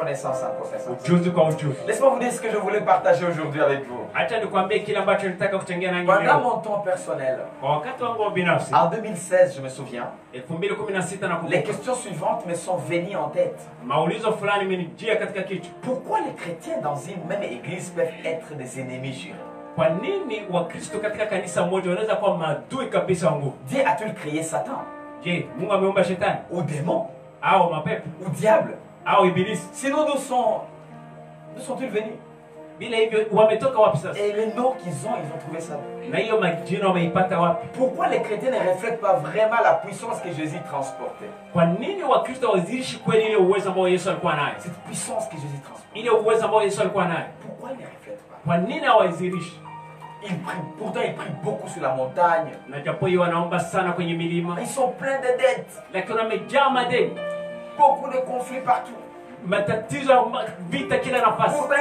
Connaissance en connaissance. Laisse-moi vous dire ce que je voulais partager aujourd'hui avec vous. Pendant mon temps personnel, en 2016, je me souviens, les questions suivantes me sont venues en tête. Pourquoi les chrétiens dans une même église peuvent être des ennemis jurés? Dieu a-t-il créé Satan? Ou démon? Ou diable? Sinon, d'où sont-ils venus? Et les noms qu'ils ont trouvé ça. Pourquoi les chrétiens ne reflètent pas vraiment la puissance que Jésus transportait? Cette puissance que Jésus transportait. Pourquoi ils ne reflètent pas? Pourtant, ils prient beaucoup sur la montagne. Ils sont pleins de dettes. Beaucoup de conflits partout. Pourtant,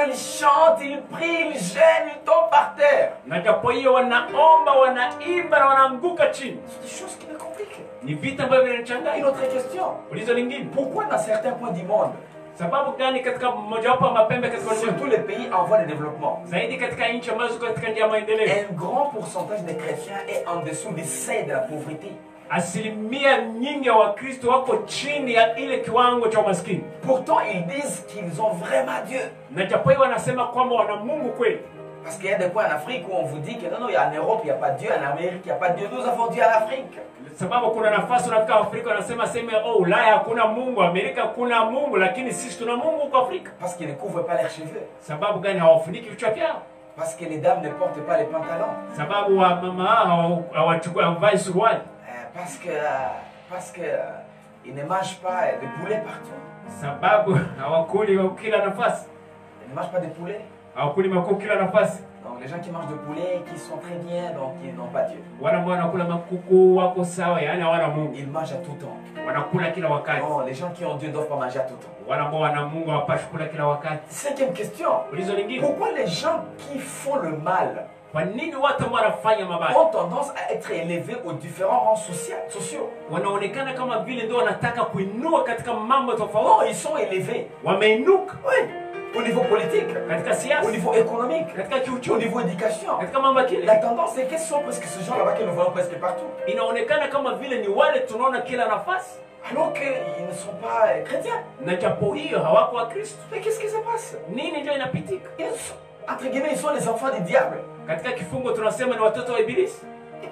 ils chantent, ils prient, ils gênent, ils tombent par terre. C'est des choses qui me compliquent. Une autre question. Pourquoi dans certains coins du monde, surtout les pays en voie de développement, un grand pourcentage de chrétiens est en dessous du seuil de la pauvreté? Pourtant, ils disent qu'ils ont vraiment Dieu. Parce qu'il y a des coins en Afrique où on vous dit que non, en Europe, il n'y a pas de Dieu, en Amérique, il n'y a pas de Dieu. Nous avons Dieu en Afrique. Parce qu'ils ne couvrent pas leurs cheveux. Parce que les dames ne portent pas les pantalons. Parce que ils ne mangent pas de poulet partout. Ils ne mangent pas de poulet. Donc les gens qui mangent de poulet, qui sont très bien, donc ils n'ont pas Dieu. Ils mangent à tout temps. Non, les gens qui ont Dieu ne doivent pas manger à tout temps. Cinquième question. Pourquoi les gens qui font le mal ont tendance à être élevés aux différents rangs sociaux? Non, ils sont élevés. Oui. Au niveau politique, au niveau économique, au niveau éducation. La tendance est que ce sont presque ce genre là-bas que nous voyons presque partout. Alors qu'ils ne sont pas chrétiens. Mais qu'est-ce qui se passe? Entre guillemets, ils sont les enfants du diable. Et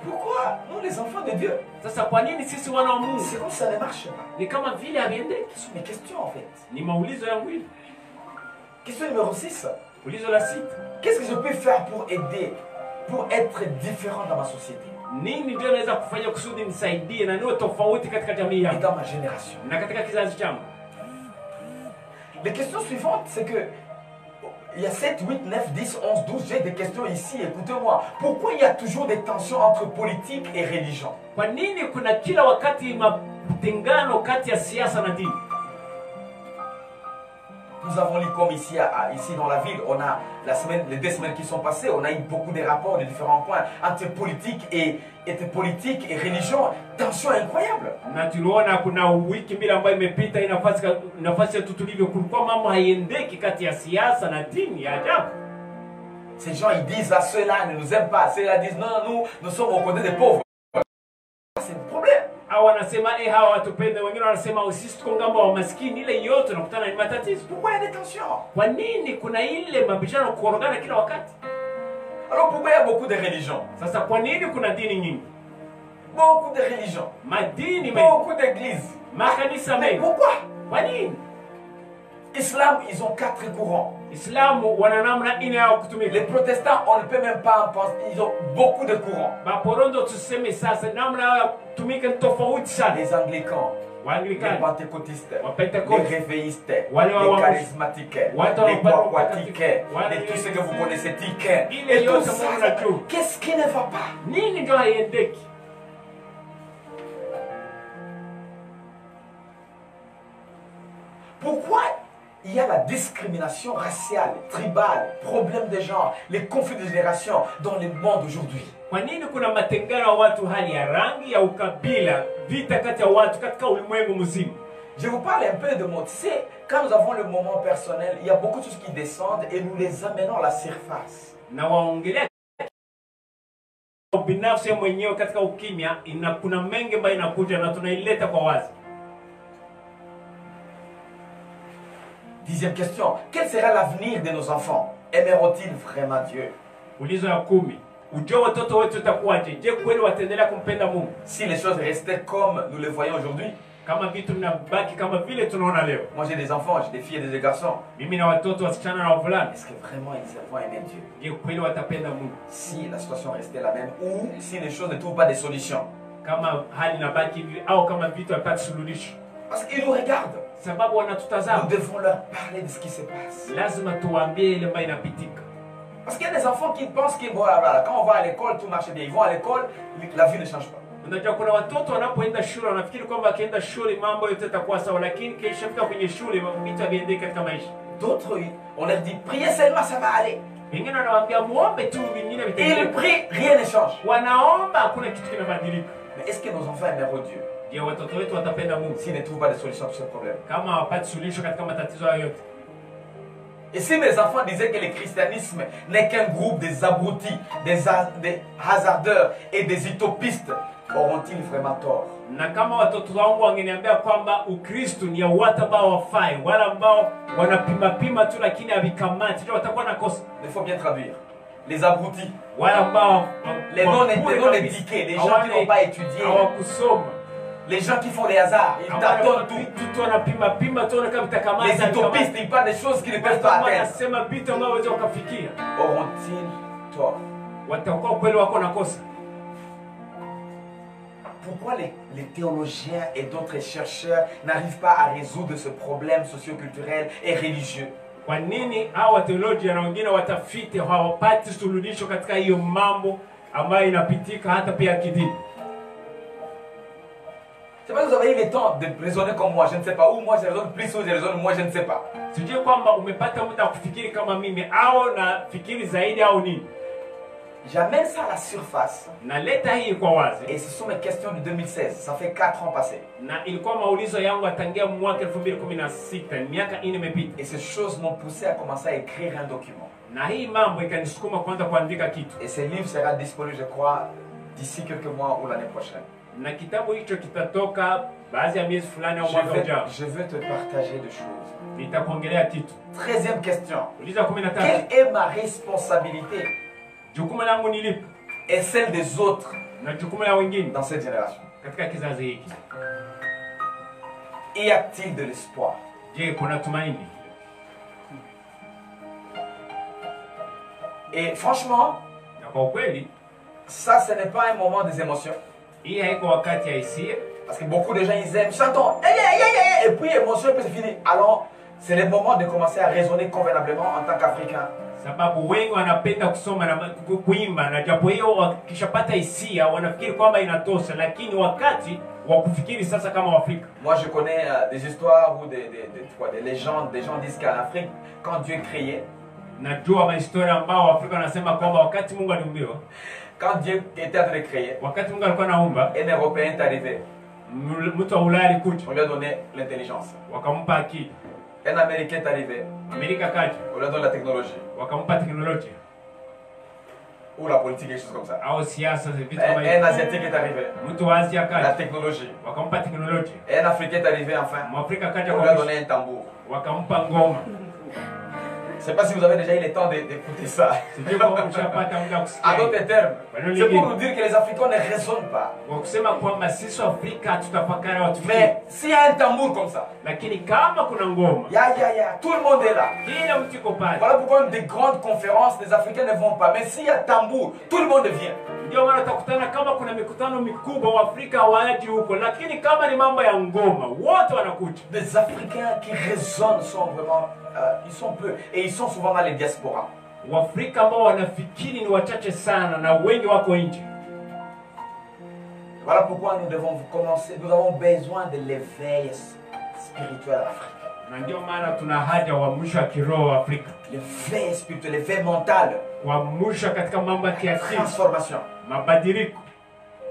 pourquoi nous, les enfants de Dieu? C'est comme ça ne marche pas. Ce sont mes questions en fait. Question numéro 6. Qu'est-ce que je peux faire pour aider, pour être différent dans ma société et dans ma génération? Les questions suivantes, c'est que il y a 7, 8, 9, 10, 11, 12, j'ai des questions ici, écoutez-moi. Pourquoi il y a toujours des tensions entre politique et religion? Nous avons lu comme ici dans la ville, on a les 2 semaines qui sont passées, on a eu beaucoup de rapports de différents points entre politique et religion. Tension incroyable. Ces gens ils disent à ceux-là ne nous aiment pas, ceux-là disent non, nous sommes au côté des pauvres. C'est le problème. Pourquoi il y a des tensions? Alors pourquoi il y a beaucoup de religions? Beaucoup de religions. Beaucoup d'églises. Mais pourquoi? Islam, ils ont 4 courants. Les protestants, on ne peut même pas en penser. Ils ont beaucoup de courants. Les anglicans, les pentecôtistes, les réveillistes, les charismatiques, les aquatiques, et tout ce que vous connaissez, tiquets. Et tout ça, qu'est-ce qui ne va pas? Pourquoi il y a la discrimination raciale, tribale, problème de genre, les conflits de génération dans le monde aujourd'hui? Je vous parle un peu de mon... Tu sais, quand nous avons le moment personnel, il y a beaucoup de choses qui descendent et nous les amenons à la surface. Binafsi mwenyewe katika ukimya kuna mengi ambayo inakuja na tunaileta kwa wazi. Dixième question, quel sera l'avenir de nos enfants? Aimeront-ils vraiment Dieu? Ulizo ya 10. Ujue watoto wetu utakuwaje? Je, kweli wataendelea kumpenda Mungu? Si les choses restaient comme nous les voyons aujourd'hui. Kama vitu vinabaki kama vile tunaona leo. Moi j'ai des enfants, j'ai des filles et des garçons. Mimi na watoto wasichana na wavulana. Est-ce que vraiment ils vont aimer Dieu? Je, kweli watapenda Mungu? Si la situation restait la même ou si les choses ne trouvent pas de solution. Kama hali inabaki hivi au kama vitu havipati suluhisho. Parce qu'ils nous regardent. Sababu wanatutazama. Nous devons leur parler de ce qui se passe. Lazima tuwaambie ile ambayo inapitika. Parce qu'il y a des enfants qui pensent que voilà, quand on va à l'école, tout marche bien. Ils vont à l'école, la vie ne change pas. Unajua kuna watoto wanapoenda shule wanafikiri kwamba akienda shule mambo yote yatakuwa sawa, lakini kisha fika kwenye shule vitu haviendeki katika maisha. D'autres, on leur dit priez seulement, ça va aller. Wengine wanawaambia muombe tu, vingine vitendeke. Ils prient, rien ne change. Wanaomba hakuna kitu kinabadilika. Mais est-ce que nos enfants aimeront Dieu? Je, watoto wetu watapenda Mungu s'ils ne trouvent pas de solution pour ce problème? Kama hawapati suluhisho katika matatizo hayo yote. Et si mes enfants disaient que le christianisme n'est qu'un groupe des abrutis, des hasardeurs et des utopistes, auront-ils vraiment tort? Na kama watoto wangu wangeniambia kwamba Ukristo ni ya watu ambao wafai, wala ambao wanapima tu lakini havikamati, je, watakuwa na kosa? Il faut bien traduire. Les abrutis, wala ambao les non-éduqués, les gens qui n'ont pas étudié, les gens qui font des hasards, ils tâtonnent tout. Les utopistes, ils parlent des choses qu'ils ne peuvent pas atteindre. Auront-ils tort? Pourquoi les théologiens et d'autres chercheurs n'arrivent pas à résoudre ce problème socio-culturel et religieux? Kwa nini hawa theologia na wengine watafiti hawapati suluhisho katika hiyo mambo ambayo inapitika hata pia kidini? C'est pas que vous avez eu le temps de raisonner comme moi, je ne sais pas. Ou moi je raisonne plus ou je raisonne moi, je ne sais pas. Sijui kwamba umepata muda kufikiri kama mimi au na fikiri zaidi au nini. J'amène ça à la surface. Naleta hii kwa wazi. Et ce sont mes questions de 2016. Ça fait 4 ans passés. Na ilikuwa maulizo yangu tangia mwaka 2016, miaka 4 imepita. Et ces choses m'ont poussé à commencer à écrire un document. Na hii mambo ikanisukuma kwanza kuandika kitu. Et ce livre sera disponible, je crois, d'ici quelques mois ou l'année prochaine. Na kitabu hicho kitatoka baadhi ya miezi fulani au mwaka ujao. Je veux te partager des choses. Nitakuongelea kitu. 13e question. Uliza 15. Quelle est ma responsabilité? Jukumu langu ni lipi? Et celle des autres na jukumu la wengine dans cette génération? Katika kizazi hiki. Y a-t-il de l'espoir? Je, kuna tumaini? Et franchement, na kwa ukweli, ça ce n'est pas un moment des émotions. Hii haiko wakati ya hisia. Parce que beaucoup de gens ils aiment, chantons, et puis émotion, puis c'est fini. Alors, c'est le moment de commencer à raisonner convenablement en tant qu'Africain. Sababu wengi wanapenda kusoma na kuimba, na japo hiyo wakishapata hisia wanafikiri kwamba inatosha, lakini wakati wa kufikiri sasa kama Waafrika. Moi je connais des histoires ou des légendes, des gens disent qu'en Afrique quand Dieu créait, najua mahistoria ambao Waafrika wanasema kwamba wakati Mungu aliumba, quand Dieu était en train de créer, wakati Mungu alikuwa anaumba, un Européen est arrivé. Mtu wa Ulaya alikuja, on lui a donné l'intelligence. Wakampa akili. Un Américain est arrivé. Amerika kaja, on lui a donné la technologie. Wakampa teknolojia. Ou la politique, quelque chose comme ça. Au siasa, un Asiatique est arrivé. Mtu wa Asia kaja, la technologie. Wakampa teknolojia. Un Africain est arrivé enfin. Mwafrika kaja, on lui a donné un tambour. Wakampa ngoma. Je ne sais pas si vous avez déjà eu le temps d'écouter ça. En d'autres termes, c'est pour nous dire que les Africains ne raisonnent pas. Mais s'il y a un tambour comme ça, tout le monde est là. Voilà pourquoi des grandes conférences, les Africains ne vont pas. Mais s'il y a tambour, tout le monde vient. Des Africains qui raisonnent sont vraiment... ils sont peu et ils sont souvent dans les diasporas. Voilà pourquoi nous devons commencer, nous avons besoin de l'éveil spirituel africain. L'éveil spirituel, l'éveil mental. Transformation.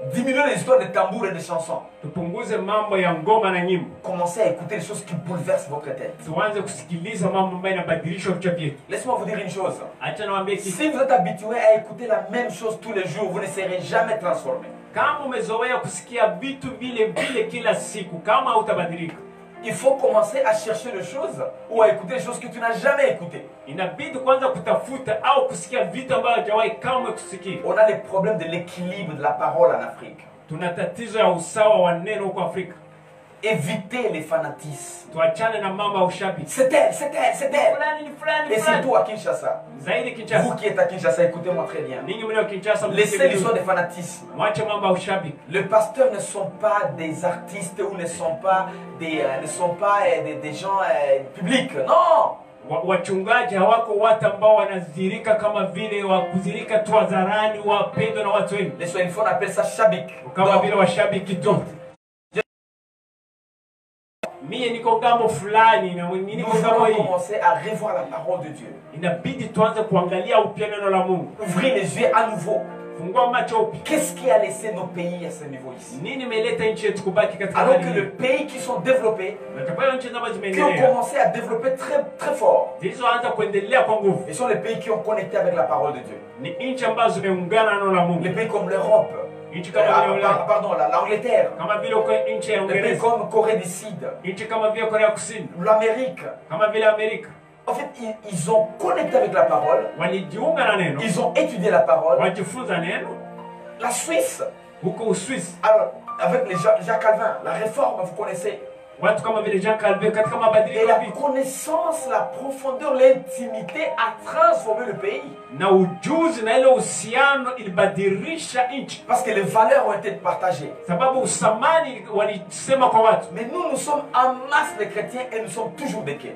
Diminuer les histoires de tambours et de chansons. Tupunguze mambo ya ngoma na nyimbo. Commencez à écouter les choses qui bouleversent votre tête. Tuanze kusikiliza mambo ambayo yanabadilisha vichwa vyetu. Laisse-moi vous dire une chose. Acha niwaambie kitu. Si vous êtes habitué à écouter la même chose tous les jours, vous ne serez jamais transformé. Kama umezoea kusikia vitu vile vile kila siku, kama hautabadilika. Il faut commencer à chercher les choses ou à écouter les choses que tu n'as jamais écoutées. Inabidi kwanza kutafuta au kusikia vitu ambavyo hujawahi kamwe kusikia. On a les problèmes de l'équilibre de la parole en Afrique. Tuna tatizo ya usawa wa neno huko Afrika. Évitez les fanatismes. Tuachane na mambo ya ushabiki. C'est elle, c'est elle, c'est elle. Fulani ni fulani. Et surtout à Kinshasa. Zaidi Kinshasa. Vous qui êtes à Kinshasa, écoutez-moi très bien. Ninyi mlio Kinshasa, laissez l'histoire des fanatismes. Mwache mambo ya ushabiki. Les pasteurs ne sont pas des artistes ou ne sont pas des gens publics. Non. Wachungaji hawako watu ambao wanazirika kama vile wa kuzirika tu hadharani wapendwa na watu wengi. Les Swahiliphones appellent ça shabik. Kama vile washabiki tu. Mie niko ngambo fulani na mwingine niko ngambo hii. Nous allons commencer à revoir la parole de Dieu. Inabidi tuanze kuangalia upya neno la Mungu. Ouvrir les yeux à nouveau. Fungua macho upya. Qu'est-ce qui a laissé nos pays à ce niveau ici? Nini imeleta nchi yetu kubaki katika alors que les pays qui sont développés, qui ont commencé à développer très, très fort, ce sont les pays qui ont connecté avec la parole de Dieu. Les pays comme l'Europe, pardon, l'Angleterre, les pays comme Corée du Sud, l'Amérique. En fait, ils ont connecté avec la parole, ils ont étudié la parole. La Suisse, alors, avec les Jacques Calvin, la réforme, vous connaissez. Et la connaissance, la profondeur, l'intimité a transformé le pays. Parce que les valeurs ont été partagées. Mais nous sommes en masse de chrétiens et nous sommes toujours des quais.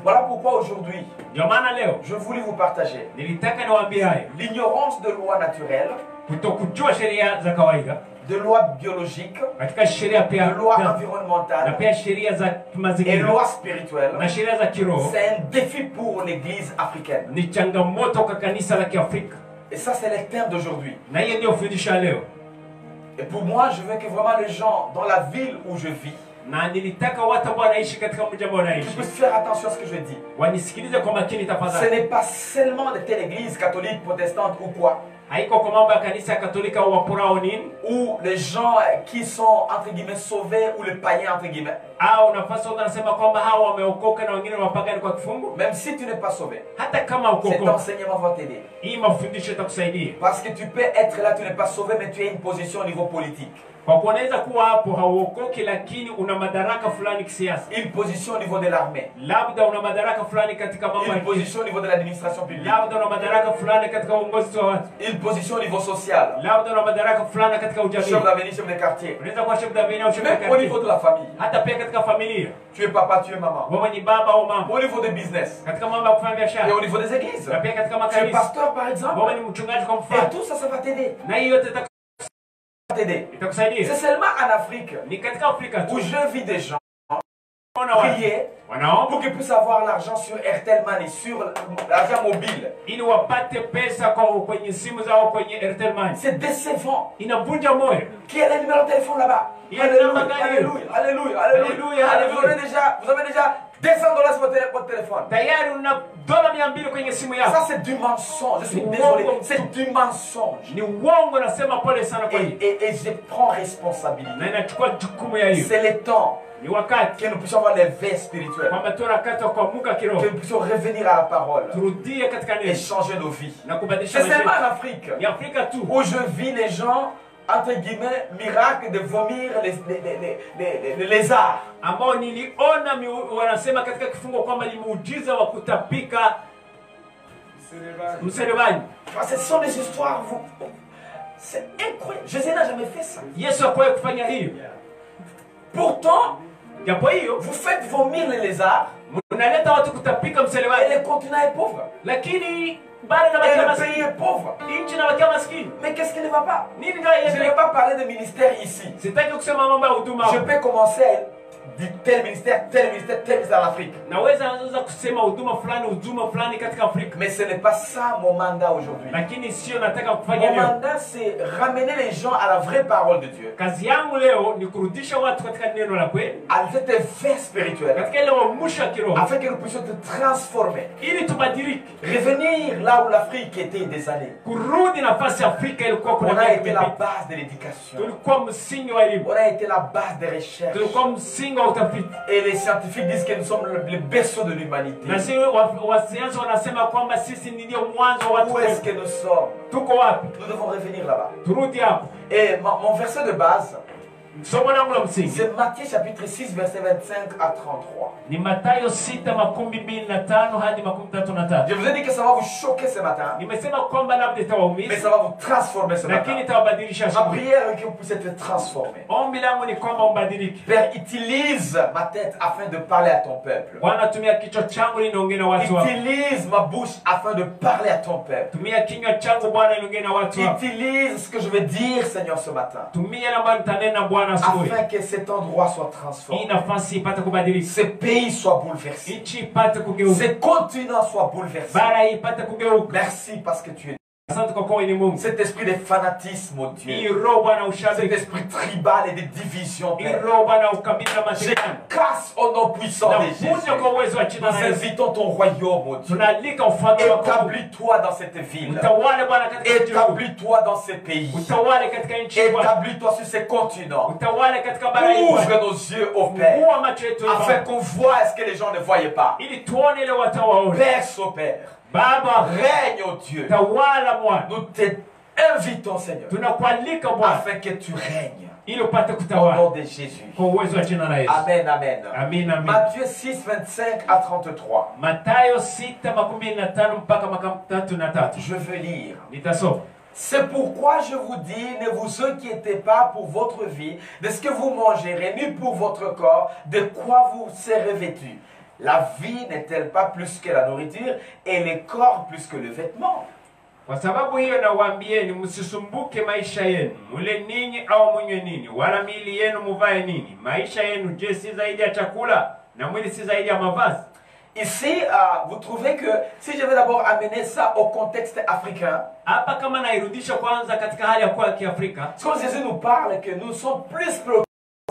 Voilà pourquoi aujourd'hui, je voulais vous partager l'ignorance de lois naturelles, de lois biologiques, de lois environnementales et lois spirituelles. C'est un défi pour l'église africaine. Et ça, c'est le thème d'aujourd'hui. Et pour moi, je veux que vraiment les gens dans la ville où je vis puissent faire attention à ce que je dis. Ce n'est pas seulement de telle église catholique, protestante ou quoi. Ou les gens qui sont entre guillemets sauvés ou les païens entre guillemets. Même si tu n'es pas sauvé, cet enseignement va t'aider. Parce que tu peux être là, tu n'es pas sauvé, mais tu as une position au niveau politique. Une position au niveau de l'armée. Une position au niveau de l'administration publique. Une position au niveau social. Chef d'avenue, chef de quartier. Même au niveau de la famille. Tu es papa, tu es maman. Au niveau des business. Et au niveau des églises. Tu es pasteur par exemple. Et tout ça, ça va t'aider. C'est seulement en Afrique où je vis des gens prier pour qu'ils puissent avoir l'argent sur Airtel Money, sur l'argent mobile. C'est décevant. Qui est le numéro de téléphone là-bas? Alléluia, alléluia, alléluia, alléluia. Vous avez déjà 200 $ sur votre téléphone. Ça c'est du mensonge. Je suis désolé. C'est du mensonge. Et je prends responsabilité. C'est le temps que nous puissions avoir les veilles spirituelles. Que nous puissions revenir à la parole. Et changer nos vies. C'est seulement en Afrique où je vis les gens, entre guillemets, miracle de vomir les lézards. Ce sont des histoires, c'est incroyable. Jésus n'a jamais fait ça. Pourtant, vous faites vomir les lézards et le continent est pauvre. Et le pays est pauvre. Mais qu'est-ce qui ne va pas? Je ne vais pas parler de ministère ici. Je peux commencer du tel ministère en Afrique. Mais ce n'est pas ça mon mandat aujourd'hui. Mon mandat, c'est ramener les gens à la vraie parole de Dieu. À cette effet spirituel. Afin que nous puissions te transformer. Revenir là où l'Afrique était des années. On a été la base de l'éducation. On a été la base des recherches. Et les scientifiques disent que nous sommes le berceau de l'humanité. Où est-ce que nous sommes? Nous devons revenir là-bas. Et mon verset de base, c'est Matthieu chapitre 6 verset 25 à 33. Je vous ai dit que ça va vous choquer ce matin. Mais ça va vous transformer ce matin. Ma prière est que vous puissiez être transformé. Père, utilise ma tête afin de parler à ton peuple. Utilise ma bouche afin de parler à ton peuple. Utilise ce que je vais dire, Seigneur, ce matin. Afin que cet endroit soit transformé. Ce pays soit bouleversé. Ce continent soit bouleversé. Merci parce que tu es. Cet esprit de fanatisme, oh Dieu. Cet esprit tribal et de division, Père. Je casse au nom puissant de Jésus. Nous invitons ton royaume, oh Dieu. Établis-toi dans cette ville. Établis-toi dans ce pays. Établis-toi sur ce continent. Ouvre nos yeux au Père. Afin qu'on voit ce que les gens ne voyaient pas. Berce au Père. Règne, oh Dieu. Nous t'invitons, Seigneur, afin que tu règnes. Au nom de Jésus. Amen, amen. Matthieu 6, 25 à 33. Je veux lire. C'est pourquoi je vous dis, ne vous inquiétez pas pour votre vie, de ce que vous mangerez, ni pour votre corps, de quoi vous serez vêtus. La vie n'est-elle pas plus que la nourriture et le corps plus que le vêtement? Kwa sababu hiyo nawaambieni, msisumbuke maisha yenu, mule ninyi au munywe nini, wala miili yenu muvae nini. Maisha yenu je si zaidi ya chakula, na mwili si zaidi ya mavazi? Ici, vous trouvez que si je vais d'abord amener ça au contexte africain, hapa kama nairudisha kwanza katika hali ya kwa kiafrika, quand Jésus nous parle que nous sommes plus préoccupés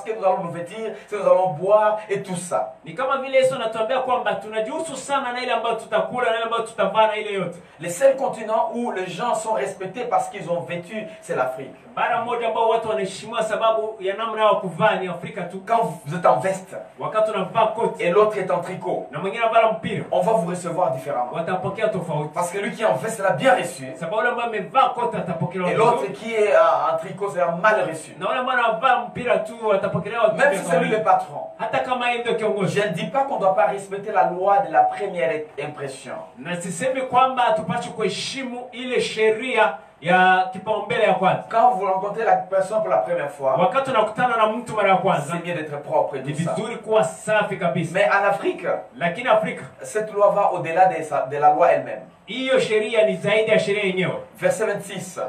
que nous allons nous vêtir, que nous allons boire et tout ça. Ni kama vile Yesu anatuambia kwamba tunajihusu sana na ile ambayo tutakula na ile ambayo tutavaa na ile yote. Le seul continent où les gens sont respectés parce qu'ils ont vêtu, c'est l'Afrique. Bara moja ambao watu wanaheshimiwa sababu ya namna yao kuvaa ni Afrika tu. Quand vous êtes en veste, wakati unavaa koti, et l'autre est en tricot, na mwingine anavaa mpira, on va vous recevoir différemment. Watapokea tofauti. Parce que lui qui est en veste l'a bien reçu. Sababu yule ambaye amevaa koti atapokelewa. Et l'autre qui est en tricot c'est mal reçu. Na yule ambaye anavaa mpira tu atapokelewa. Même si c'est lui le patron. Hata kama yeye ndio kiongozi. Je ne dis pas qu'on ne doit pas respecter la loi de la première impression. Na sisemi kwamba hatupaswi kuheshimu ile sheria ya kipaumbele ya kwanza. Quand vous rencontrez la personne pour la première fois, wakati unakutana na mtu mara ya kwanza, c'est mieux d'être propre et tout ça. Vizuri kuwa safi kabisa. Mais en Afrique, lakini Afrika, cette loi va au-delà de la loi elle-même. Hiyo sheria ni zaidi ya sheria yenyewe. Verset 26.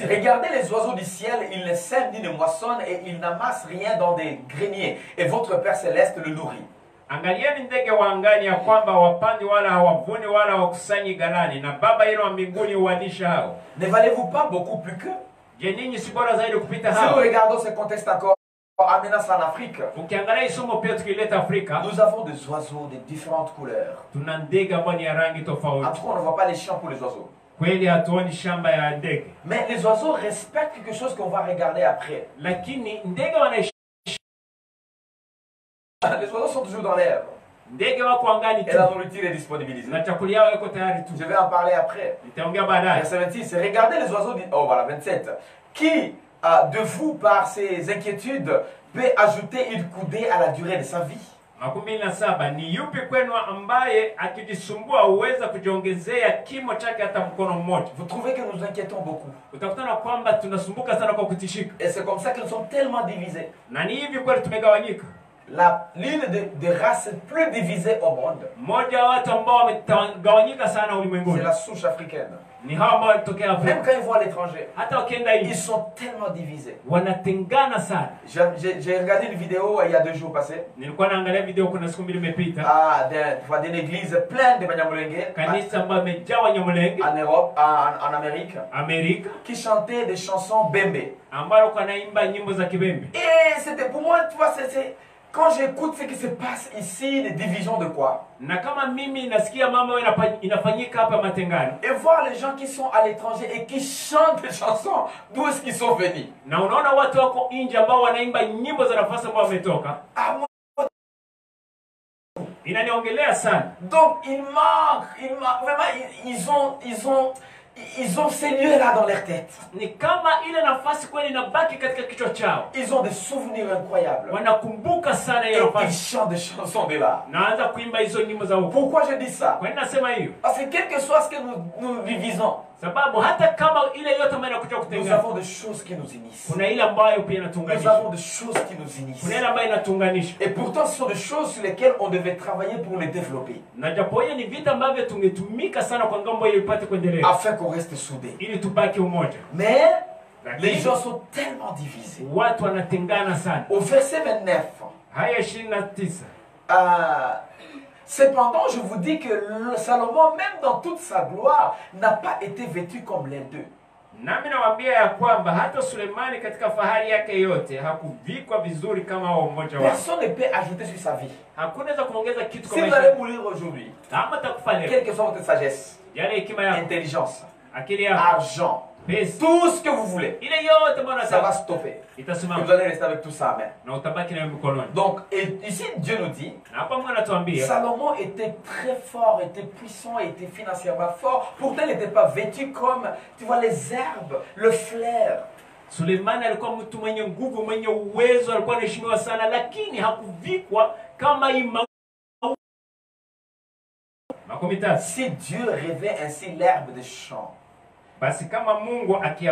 Regardez les oiseaux du ciel, ils ne sèment ni ne moissonnent et ils n'amassent rien dans des greniers, et votre Père céleste le nourrit. Angalieni ndege wa angani ya kwamba wapandi wala hawavuni wala wakusanyi ghalani, na Baba yenu wa mbinguni huwalisha hao. Ne valez-vous pas beaucoup plus que? Je ninyi si bora zaidi kupita hao? Si nous regardons ce contexte encore, amenant ça en Afrique, ukiangalia somo pia tukileta Afrika, nous avons des oiseaux de différentes couleurs. Tuna ndege ambao ni ya rangi tofauti. En tout cas, on ne voit pas les champs pour les oiseaux. Kweli hatuoni shamba ya ndege. Mais les oiseaux respectent quelque chose qu'on va regarder après. Lakini ndege wanaishi. Les oiseaux sont toujours dans l'air. Ndege wako angani tu. Et la nourriture est disponibilisée. Na chakula yao iko tayari tu. Je vais en parler après. Nitaongea baadaye. Verset 26, regardez les oiseaux, oh voilà, 27. Qui de vous, par ses inquiétudes, peut ajouter une coudée à la durée de sa vie? 17. Ni yupi kwenu ambaye akijisumbua uweza kujiongezea kimo chake hata mkono mmoja? Vous trouvez que nous nous inquiétons beaucoup? Utakutana kwamba tunasumbuka sana kwa kutishika. Et c'est comme ça que nous sommes tellement divisés. Na ni hivi kweli tumegawanyika. l'une des races plus divisées au monde, c'est la souche africaine. Même quand ils vont à l'étranger, ils sont tellement divisés. J'ai regardé une vidéo il y a 2 jours passés. D'une église pleine de Banyamulenge en Europe, en Amérique, qui chantaient des chansons bembe. Et c'était pour moi, tu vois, quand j'écoute ce qui se passe ici, les divisions de quoi? Et voir les gens qui sont à l'étranger et qui chantent des chansons, d'où est-ce qu'ils sont venus? Donc il manque, vraiment, ils ont ces lieux-là dans leur tête. Ils ont des souvenirs incroyables. Et ils chantent des chansons de là. Pourquoi je dis ça? Parce que quel que soit ce que nous vivons, nous avons des choses qui nous unissent. Nous avons des choses qui nous unissent. Et pourtant, ce sont des choses sur lesquelles on devait travailler pour les développer. Afin qu'on reste soudés. Mais les gens sont tellement divisés. Au verset 29, cependant, je vous dis que Salomon, même dans toute sa gloire, n'a pas été vêtu comme les deux. Personne ne peut ajouter sur sa vie. Si vous allez mourir aujourd'hui, quelle que soit votre sagesse, intelligence, argent, tout ce que vous voulez, ça va stopper. Et vous allez rester avec tout ça. Amen. Donc, ici, Dieu nous dit, Salomon était très fort, était puissant, était financièrement fort. Pourtant, il n'était pas vêtu comme, tu vois, les herbes, le flair. Sulemani alikuwa mtu mwenye nguvu, mwenye uwezo, alikuwa anaheshimiwa sana, lakini hakuvikwa kama si Dieu revêt ainsi l'herbe des champs, qui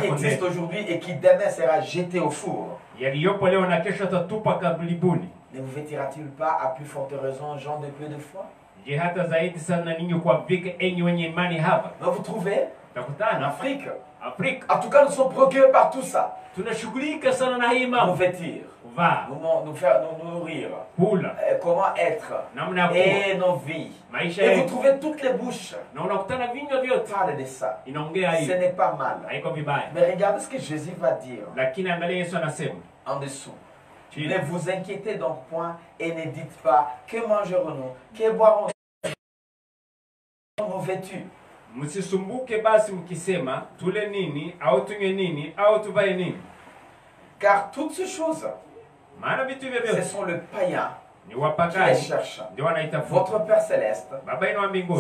existe aujourd'hui et qui demain sera jeté au four, ne vous vêtira-t-il pas à plus forte raison, gens de peu de foi? Mais vous trouvez en Afrique, en tout cas, nous sommes préoccupés par tout ça. Nous vêtir, nous nourrir, comment être, et nos vies. Et vous trouvez toutes les bouches parlent de ça. Ce n'est pas mal. Mais regardez ce que Jésus va dire en dessous. Ne vous inquiétez donc point et ne dites pas que mangerons-nous, que boirons-nous, nos vêtus. Msisumbuke basi mkisema tule nini au tunywe nini au tuvae nini. Car toutes ces choses, ce sont le païen qui les cherche. Votre Père Céleste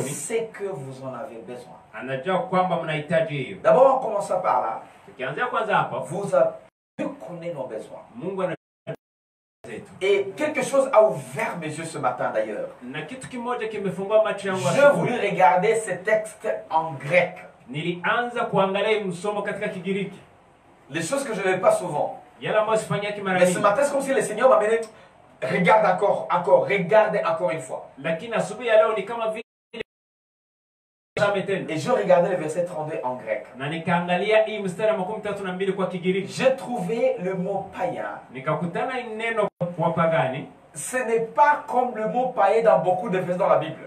sait que vous en avez besoin. D'abord, en commençant par là, vous avez connaît nos besoins. Et quelque chose a ouvert mes yeux ce matin d'ailleurs. Je voulais regarder ce texte en grec. Les choses que je ne fais pas souvent. Mais ce matin, c'est comme si le Seigneur m'a dit, regarde regardez encore une fois. Et je regardais le verset 32 en grec. J'ai trouvé le mot païen. Ce n'est pas comme le mot païen dans beaucoup de versets dans la Bible.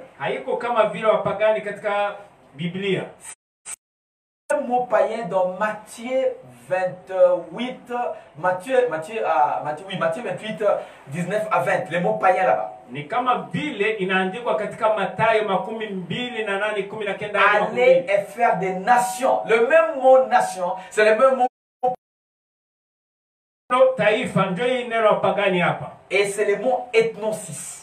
Le mot païen dans Matthieu 28, Matthieu 28, 19 à 20. Le mot païen là-bas. Aller et faire des nations. Le même mot nation, c'est le même mot. Et c'est le mot ethnosis.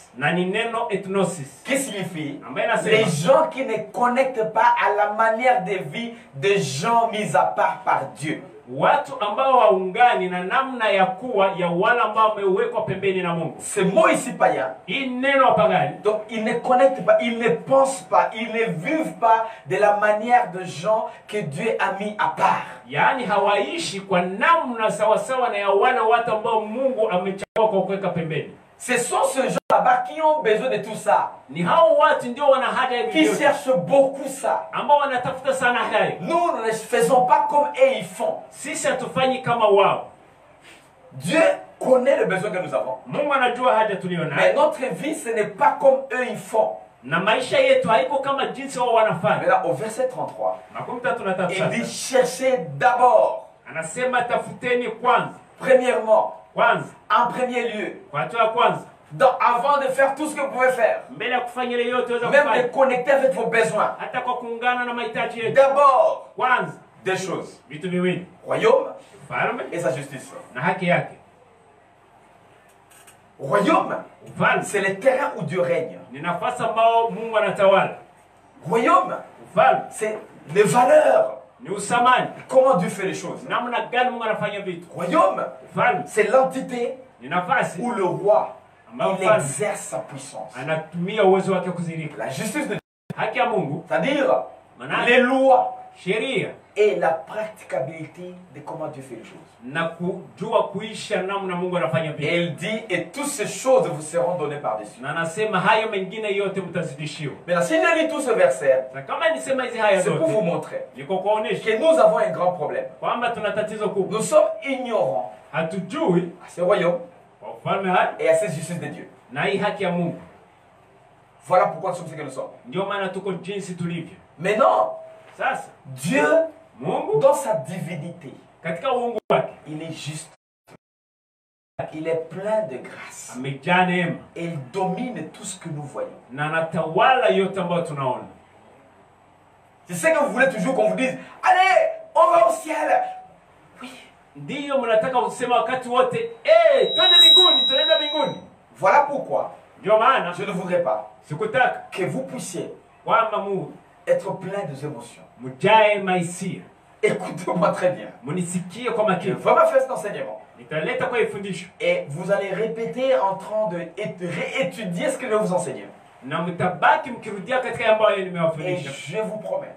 Qui signifie les gens qui ne connectent pas à la manière de vie des gens mis à part par Dieu. watu ambao waungani na namna ya kuwa ya wala ambao wamewekwa pembeni na Mungu. Ces mots ici païens. Hii neno wapagani. Donc ils ne connectent pas, ils ne pensent pas, ils ne vivent pas de la manière de gens que Dieu a mis à part. Yaani hawaishi kwa namna sawa sawa na ya wale watu ambao Mungu amechagua kwa kuweka pembeni. Ce sont ces gens là-bas qui ont besoin de tout ça. Ni hao watu ndio wana haja ya qui cherchent beaucoup ça. Ambao wanatafuta sana hayo. Nous ne faisons pas comme eux ils font. Sisi hatufanyi kama wao. Dieu connaît le besoin que nous avons. Mungu anajua haja tuliyonayo. Mais notre vie ce n'est pas comme eux ils font. Na maisha yetu haiko kama jinsi wao wanafanya. Mais là au verset 33. Il dit cherchez d'abord. Anasema tafuteni kwanza. Premièrement. Kwanza. En premier lieu. Kwanza. Avant de faire tout ce que vous pouvez faire. Même de connecter avec vos besoins. D'abord. Des choses. Royaume. Et sa justice. Royaume. C'est le terrain où Dieu règne. Royaume. C'est les valeurs. Comment Dieu fait les choses. Royaume. C'est l'entité où le roi il exerce sa puissance. La justice de Dieu. C'est-à-dire les lois et la praticabilité de comment Dieu fait les choses. Et il dit, et toutes ces choses vous seront données par-dessus. Maintenant, si je lis tout ce verset, c'est pour vous montrer que nous avons un grand problème. Nous sommes ignorants à ce royaume et à cette justice de Dieu. Voilà pourquoi nous sommes ce que nous sommes. Mais non, Dieu, dans sa divinité, il est juste. Il est plein de grâce. Et il domine tout ce que nous voyons. C'est ce que vous voulez toujours qu'on vous dise. Allez, on va au ciel. Oui. Voilà pourquoi je ne voudrais pas que vous puissiez être plein de émotions. Écoutez-moi très bien. Je vais faire cet enseignement. Et vous allez répéter en train de réétudier ce que je vais vous enseigner. Et je vous promets,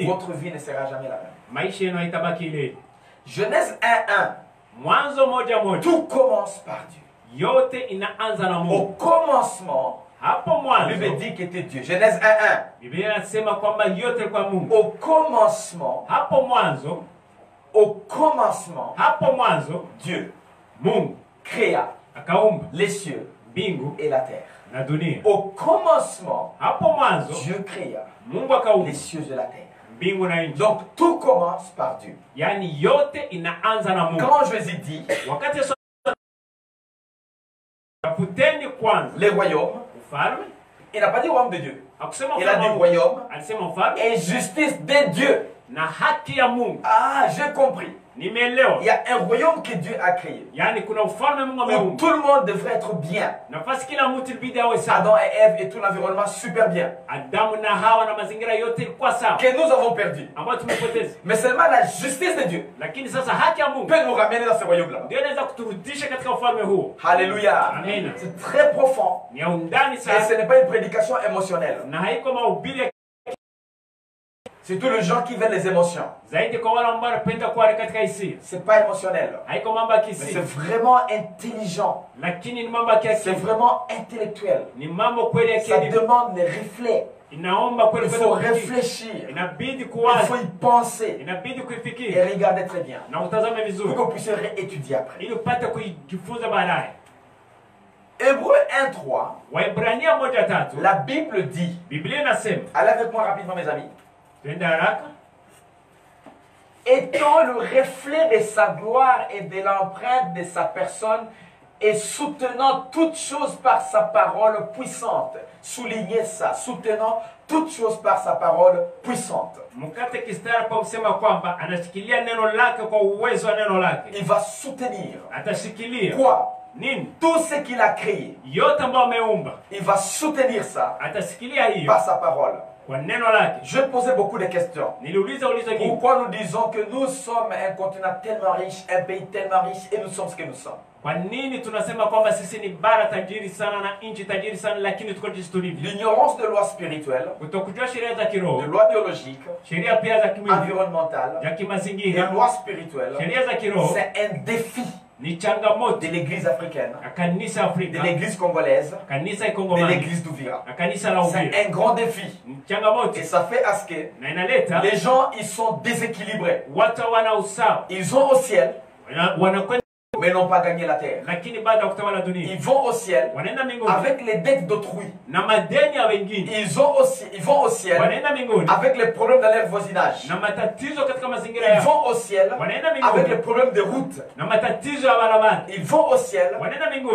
votre vie ne sera jamais la même. Genèse 1:1. Tout commence par Dieu. Au commencement, la Bible dit qu'était Dieu. Genèse 1:1. Au commencement, Dieu créa les cieux et la terre. Au commencement, Dieu créa les cieux et la terre. Donc tout commence par Dieu. Quand Jésus dit les royaumes, il n'a pas dit royaume de Dieu. Il a dit royaume et justice de Dieu. Ah, j'ai compris. Il y a un royaume que Dieu a créé. Où tout le monde devrait être bien. Adam et Ève et tout l'environnement super bien. Que nous avons perdu. Mais seulement la justice de Dieu peut nous ramener dans ce royaume-là. Alléluia. C'est très profond. Et ce n'est pas une prédication émotionnelle. C'est tous les gens qui veulent les émotions. C'est pas émotionnel. Mais c'est vraiment intelligent. C'est vraiment intellectuel. Ça demande des réflexes. Il faut réfléchir. Il faut y penser. Et regarder très bien. Pour qu'on puisse réétudier après. Hébreux 1:3. La Bible dit. Allez avec moi rapidement mes amis. Étant le reflet de sa gloire et de l'empreinte de sa personne et soutenant toutes choses par sa parole puissante. Soulignez ça, soutenant toutes choses par sa parole puissante. Il va soutenir quoi? Tout ce qu'il a créé. Il va soutenir ça par sa parole. Je posais beaucoup de questions. Pourquoi nous disons que nous sommes un continent tellement riche, un pays tellement riche, et nous sommes ce que nous sommes? L'ignorance de lois spirituelles, de lois biologiques, environnementales, de lois spirituelles, c'est un défi de l'église africaine, de l'église congolaise, de l'église d'Ouvira. C'est un grand défi. Et ça fait à ce que les gens, ils sont déséquilibrés. Ils ont au ciel, mais n'ont pas gagné la terre. Ils vont au ciel avec les dettes d'autrui. Ils vont au ciel avec les problèmes dans leur voisinage. Ils vont au ciel avec les problèmes de route. Ils vont au ciel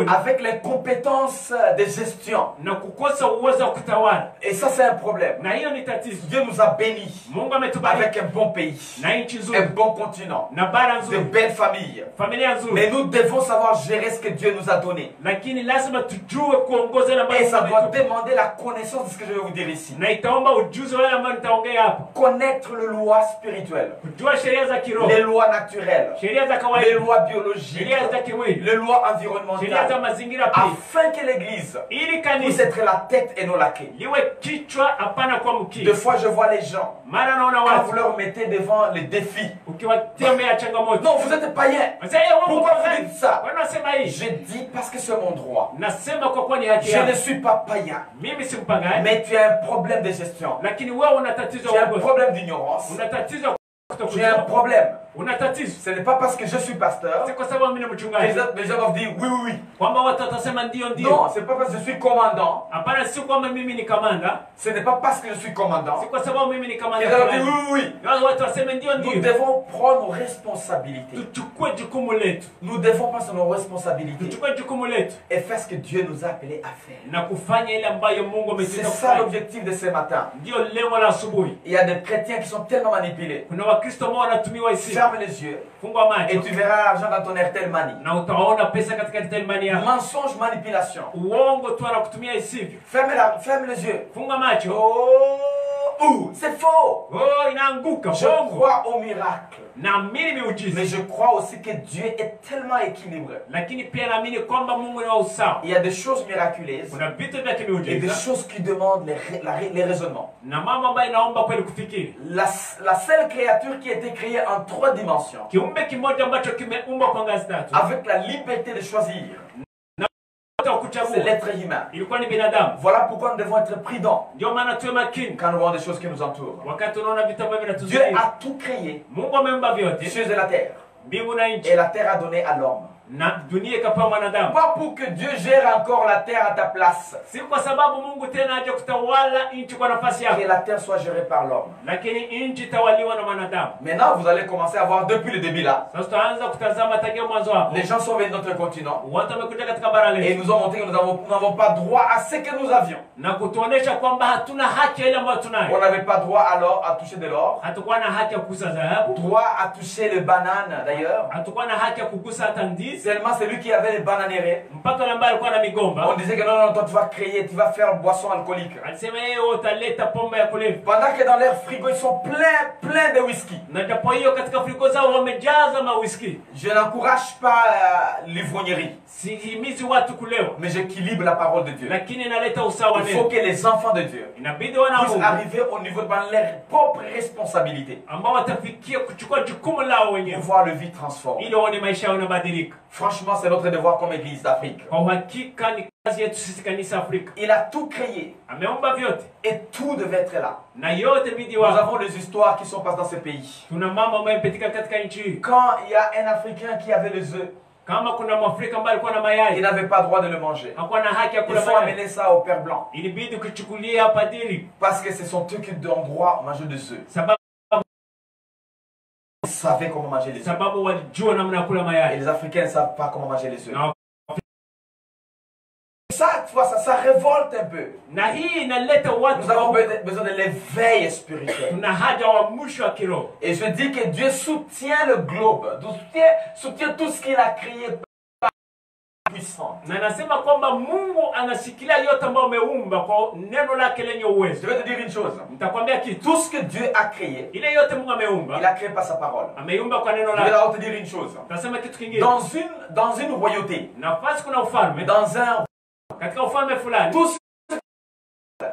avec les compétences de gestion. Et ça, c'est un problème. Dieu nous a bénis avec un bon pays, un bon continent, de belles familles. Mais nous devons savoir gérer ce que Dieu nous a donné. Et ça doit demander la connaissance de ce que je vais vous dire ici. Connaître les lois spirituelles, les lois naturelles, les lois biologiques, les lois environnementales, afin que l'Église puisse être la tête et non la queue. Des fois, je vois les gens, quand vous leur mettez devant les défis, non, vous êtes païen. Pourquoi vous dites ça? Je dis parce que c'est mon droit. Je ne suis pas païen. Mais tu as un problème de gestion. Tu as un problème d'ignorance. Tu as un problème. Ce n'est pas parce que je suis pasteur que les gens doivent dire oui, oui, oui. Non, ce n'est pas parce que je suis commandant. Ce n'est pas parce que je suis commandant que les gens doivent dire oui, oui, oui. Nous devons prendre nos responsabilités. Nous devons prendre nos responsabilités et faire ce que Dieu nous a appelés à faire. C'est ça l'objectif de ce matin. Il y a des chrétiens qui sont tellement manipulés. Ferme les yeux et tu verras l'argent dans ton Airtel Money. Mensonge, manipulation. Ferme les yeux. Oh, c'est faux. Je crois au miracle. Mais je crois aussi que Dieu est tellement équilibré. Il y a des choses miraculeuses et des choses qui demandent les raisonnements. La seule créature qui a été créée en 3 dimensions, avec la liberté de choisir, c'est l'être humain. Voilà pourquoi nous devons être prudents quand nous voyons des choses qui nous entourent. Dieu a tout créé, les cieux et la terre. Et la terre a donné à l'homme. Pas pour que Dieu gère encore la terre à ta place. Que la terre soit gérée par l'homme. Maintenant, vous allez commencer à voir depuis le début là. Les gens sont venus de notre continent et ils nous ont montré que nous n'avons pas droit à ce que nous avions. On n'avait pas droit alors à toucher de l'or, droit à toucher les bananes d'ailleurs. Seulement celui qui avait les bananeraies. On disait que non, toi tu vas créer, tu vas faire boisson alcoolique. Pendant que dans leur frigo ils sont pleins de whisky. Je n'encourage pas l'ivrognerie. Mais j'équilibre la parole de Dieu. Il faut que les enfants de Dieu puissent arriver au niveau de leur propre responsabilité. Pour voir le vie transformé. Franchement, c'est notre devoir comme Église d'Afrique. Il a tout créé. Et tout devait être là. Nous avons des histoires qui sont passées dans ce pays. Quand il y a un Africain qui avait les œufs, il n'avait pas le droit de le manger. Il faut amener ça au Père Blanc. Parce que ce sont eux qui ont droit à manger des œufs. Ils savaient comment manger les œufs. Et les Africains ne savent pas comment manger les œufs. Ça révolte un peu. Nous avons besoin de l'éveil spirituel. Et je dis que Dieu soutient le globe, soutient tout ce qu'il a créé puissante. Na nasema kwamba Mungu anashikilia yote ambayo ameumba kwa neno lake lenye uwezo. Je vais te dire une chose. Nitakwambia kitu. Tout ce que Dieu a créé, ile yote Mungu ameumba, il a créé par sa parole. Ameumba kwa neno Je lake. vais te dire une chose. Nasema kitu kingine. Dans une royauté, nafasi kuna ufalme, dans un katika ufalme fulani, tout ce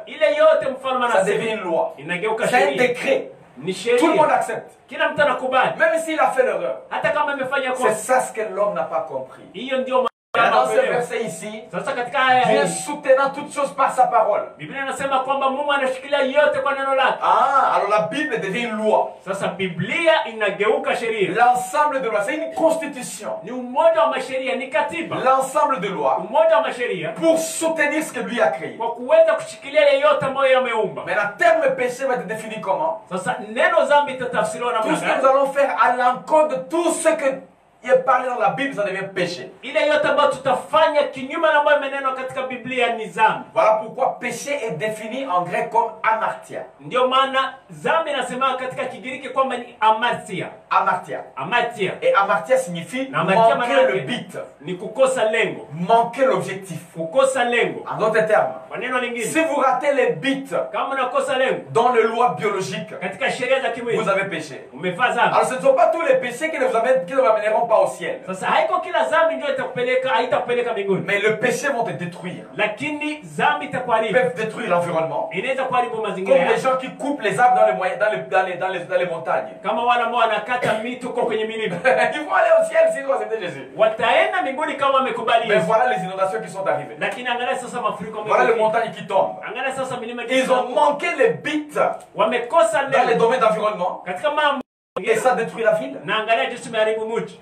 ile yote mfalme ça devient une loi. inageuka C'est un sheria. décret. Ni sheria. Tout le monde accepte. Kila mtu anakubali. Même s'il a fait l'erreur. Hata kama amefanya C'est kosa. ça ce que l'homme n'a pas compris. Hiyo ndio Dans ce verset ici, sasa katika aya Dieu hii soutenant toutes choses par sa parole. Biblia inasema kwamba Mungu anashikilia yote kwa neno lake. Ah, alors la Bible devient une loi. Sasa Biblia inageuka sheria. L'ensemble de lois, c'est une constitution. Ni umoja wa masheria, ni katiba. L'ensemble de lois Umoja wa masheria pour soutenir ce que lui a créé. kwa kuweza kushikilia yote ambayo yameumba. Mais le terme péché va être défini comment? Sasa neno dhambi itatafsiriwa Tout namna ce que gani? nous allons faire à l'encontre de tout ce que est parlé dans la Bible, ça devient péché. Ile yote ambayo tutafanya kinyume na ambayo imenenwa katika Biblia ni dhambi. Voilà pourquoi péché est défini en grec comme amartia. Ndio maana dhambi inasema katika Kigiriki kwamba ni amartia. Amartia. Amartia. Et amartia signifie Amartia manquer le but. Ni kukosa lengo. Manquer l'objectif. Kukosa lengo. En d'autres termes, Kwa neno lingine, si vous ratez les buts kama unakosa lengo dans les lois biologiques, katika sheria za kimwili, vous avez péché. umefanya dhambi. Alors ce ne sont pas tous les péchés qui ne vous amèneront pas au ciel. Sasa haiko kila dhambi ndio itakupeleka haitakupeleka mbinguni. Mais les péchés vont te détruire. Lakini dhambi Ils itakuharibu. peuvent détruire l'environnement. Inaweza kuharibu mazingira Comme les yako. gens qui coupent les arbres dans les montagnes. Kama wale ambao wanakata miti huko kwenye milima. Ils vont aller au ciel s'ils ont accepté Jésus. Wataenda mbinguni kama wamekubali Mais Yesu. voilà les inondations qui sont arrivées. Lakini angalia sasa mafuriko Voilà les mengi. montagnes qui tombent. Angalia sasa milima Ils ont manqué les buts wamekosa dans les lengo domaines d'environnement. katika mambo Et ça détruit la ville. na angalia jinsi imeharibu mji.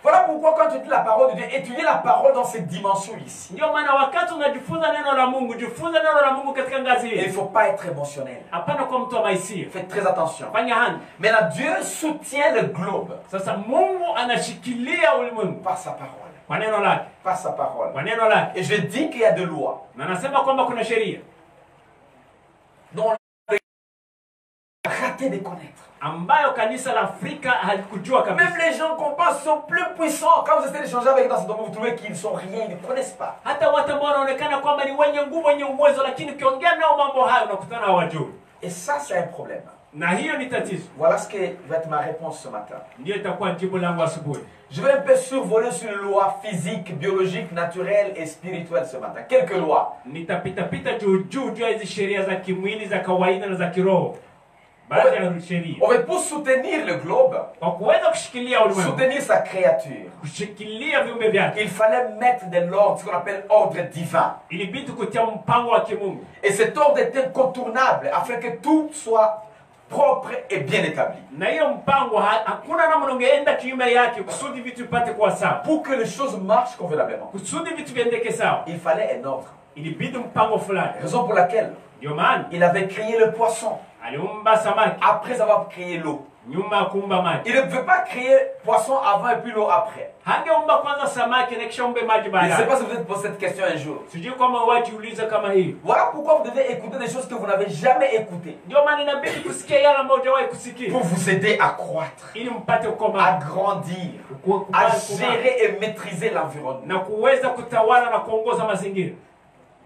Voilà pourquoi quand tu dis la parole de Dieu, étudiez la parole dans cette dimension ici. Ndio maana wakati unajifunza neno la Mungu, jifunza neno la Mungu katika ngazi Et il ne hii. faut pas être émotionnel. Hapana kwa mtu wa maisia. Faites très attention. Fanya hana. Maintenant, Dieu soutient le globe Sasa Mungu anashikilia ulimwengu par sa parole. kwa neno lake. Par sa parole. Kwa neno lake. Et je dis qu'il y a des lois Na nasema kwamba kuna sheria dont on a raté de connaître. ambayo kanisa la Afrika halikujua kabisa. Même les gens qu'on pense sont plus puissants. Quand vous essayez d'échanger avec eux dans ce domaine, vous trouvez qu'ils ne sont rien, ils ne connaissent pas. Hata watu ambao wanaonekana kwamba ni wenye nguvu, wenye uwezo, lakini ukiongea nao mambo hayo unakutana hawajui. Et ça, c'est un problème. Na hiyo ni tatizo. Voilà ce que va être ma réponse ce matin. Ndio itakuwa jibu langu asubuhi. Je vais un peu survoler sur les lois physiques, biologiques, naturelles et spirituelles ce matin. Quelques lois. Nitapita juu ya hizi sheria za kimwili, za kawaida na za kiroho. Baadhi ya sheria. En fait, pour soutenir le globe, Kwa kuweza kushikilia ulimwengu, soutenir sa créature, kushikilia viumbe vyake, il fallait mettre de l'ordre, ce qu'on appelle ordre divin. ilibidi kutia mpango wa kimungu. Et cet ordre est incontournable afin que tout soit propre et bien établi. Na hiyo mpango hakuna namna ungeenda kinyume yake kusudi vitu vipate kuwa sawa. Pour que les choses marchent convenablement, Kusudi vitu viendeke sawa, il fallait un ordre. ilibidi mpango fulani. Raison pour laquelle Ndio maana il avait créé le poisson aliumba samaki après avoir créé l'eau. nyuma ya kuumba maji. Il ne veut pas créer poisson avant et puis l'eau après. Hangeumba kwanza samaki na kisha umbe maji Je ne sais baadaye. pas si vous êtes posé cette question un jour. Sijui kama wajiuliza kama hiyo. Voilà pourquoi vous devez écouter des choses que vous n'avez jamais écoutées. Ndio maana inabidi kusikia yale ambayo hujawahi kusikia Pour vous aider à croître, ili mpate à ukoma, grandir, à gérer et maîtriser l'environnement. na kuweza kutawala na kuongoza mazingira.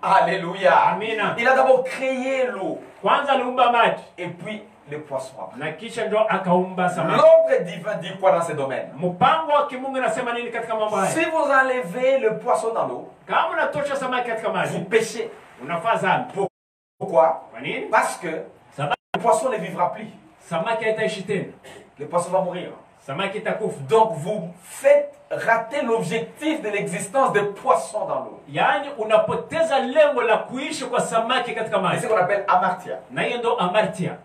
Alléluia. Amina. Il a d'abord créé l'eau Kwanza aliumba maji et puis les poissons après. na kisha ndio akaumba samaki. L'ordre divin dit quoi dans ces domaines? Mpango wa kimungu nasema nini katika mambo haya? Si vous enlevez le poisson dans l'eau, Kama unatosha samaki katika vous maji, péchez. unafaa dhambi. Pourquoi? Kwa nini? Parce que Sababu le poisson ne vivra plus. samaki haitaishi tena. Le poisson va mourir. Samaki itakufa. Donc vous faites rater l'objectif de l'existence des poissons dans l'eau. Yaani unapoteza lengo la kuishi kwa samaki katika C'est maji. ce qu'on appelle amartia. Na hiyo ndio amartia.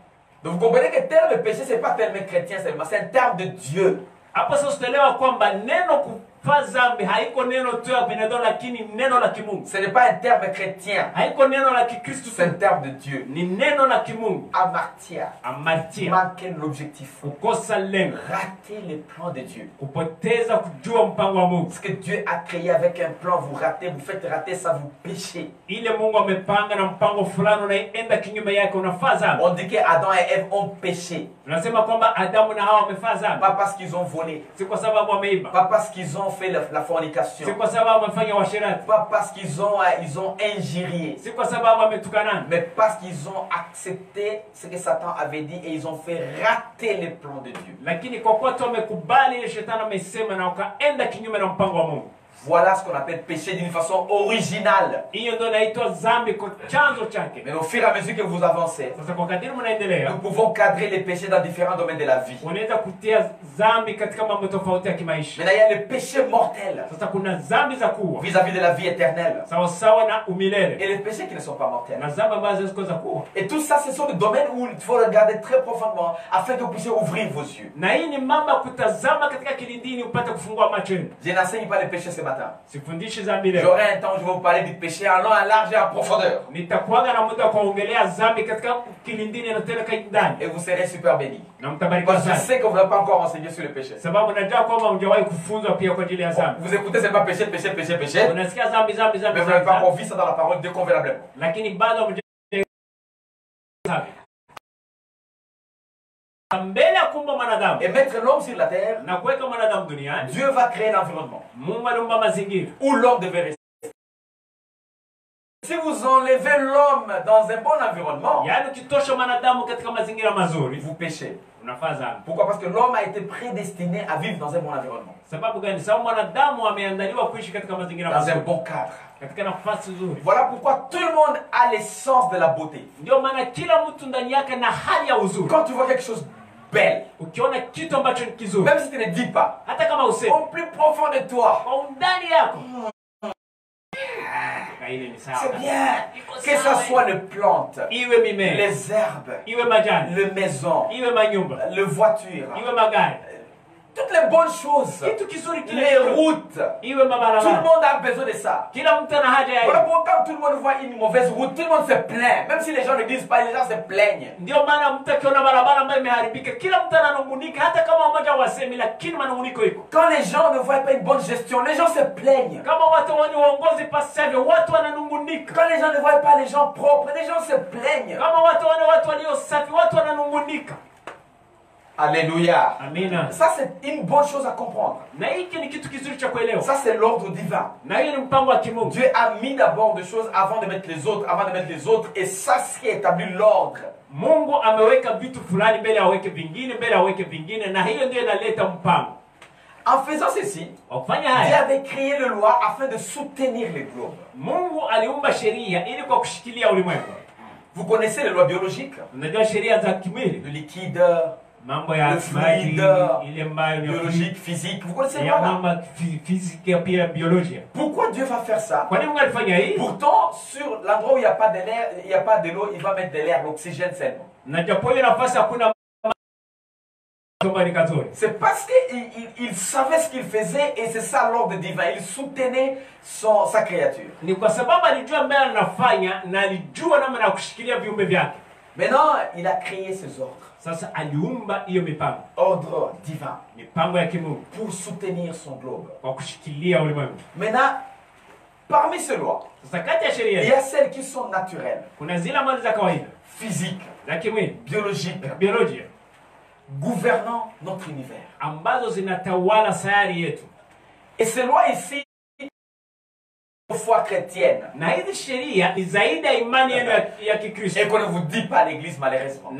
Donc vous comprenez que terme péché, c'est pas terme chrétien seulement, c'est un terme de Dieu. Hapo sasa utaelewa kwamba neno kufanya dhambi haiko neno tu ya binadamu, lakini neno la kimungu. Ce n'est pas un terme chrétien, Haiko neno la Kikristo, c'est un terme de Dieu. ni neno la kimungu. Amartia. Amartia, Manquer l'objectif. kukosa lengo, Rater les plans de Dieu. kupoteza kujua mpango wa Mungu. Ce que Dieu a créé avec un plan, vous ratez, vous faites rater ça, vous péchez. Ile Mungu amepanga na mpango fulani unaenda kinyume yake, unafanya dhambi. On dit que Adam et Ève ont péché. Unasema kwamba Adamu na Hawa wamefanya dhambi, Pas parce qu'ils ont volé, si kwa sababu wameiba, pas parce qu'ils ont ont fait la fornication. Si kwa sababu wamefanya uasherati. Pas parce qu'ils ont injurié. Si kwa sababu wametukana. Mais parce qu'ils ont accepté ce que Satan avait dit et ils ont fait rater les plans de Dieu. Lakini kwa kuwa tu wamekubali ile shetani amesema na wakaenda kinyume na mpango wa Mungu. Voilà ce qu'on appelle péché d'une façon originale. Mais au fur et à mesure que vous avancez, nous pouvons cadrer les péchés dans différents domaines de la vie. Maintenant, il y a le péché mortel vis-à-vis de la vie éternelle. Et les péchés qui ne sont pas mortels. Et tout ça, ce sont des domaines où il faut regarder très profondément afin que vous puissiez ouvrir vos yeux. Je n'enseigne pas les péchés ce matin. J'aurai un temps où je vais vous parler du péché en long, en large et en profondeur. Et vous serez super bénis. Parce que je sais que vous n'avez pas encore enseigné sur le péché. Vous écoutez, c'est pas péché, péché, péché, péché. Mais vous n'avez pas encore vu ça dans la parole déconvenablement. Et mettre l'homme sur la terre, Dieu va créer l'environnement où l'homme devait rester. Si vous enlevez l'homme dans un bon environnement, vous péchez. Pourquoi? Parce que l'homme a été prédestiné à vivre dans un bon environnement. Dans un bon cadre. Voilà pourquoi tout le monde a l'essence de la beauté. Quand tu vois quelque chose belle, même si tu ne dis pas, au plus profond de toi, c'est bien. Que ce soit les plantes, les herbes, les maisons, les voitures, toutes les bonnes choses, les routes, tout le monde a besoin de ça. Voilà pourquoi quand tout le monde voit une mauvaise route, tout le monde se plaint. Même si les gens ne disent pas, les gens se plaignent. Quand les gens ne voient pas une bonne gestion, les gens se plaignent. Quand les gens ne voient pas les gens propres, les gens se plaignent. Alléluia. Amen. Ça, c'est une bonne chose à comprendre. Ça, c'est l'ordre divin. Dieu a mis d'abord des choses avant de mettre les autres, et ça, c'est ce qui établit l'ordre. En faisant ceci, Dieu avait créé le loi afin de soutenir les globes. Vous connaissez les lois biologiques? Le liquide, le fluide, biologique, physique. Vous connaissez pas? Pourquoi Dieu va faire ça? Pourtant, sur l'endroit où il n'y a pas de l'air, il n'y a pas de l'eau, il va mettre de l'air, l'oxygène seulement. C'est parce qu'il savait ce qu'il faisait et c'est ça l'ordre divin. Il soutenait sa créature. Maintenant, il a créé ses ordres. Ordre divin. Pour soutenir son globe. Maintenant, parmi ces lois, il y a celles qui sont naturelles, physiques, biologiques, gouvernant notre univers. Et ces lois ici, foi chrétienne. Et qu'on ne vous dit pas à l'église malheureusement.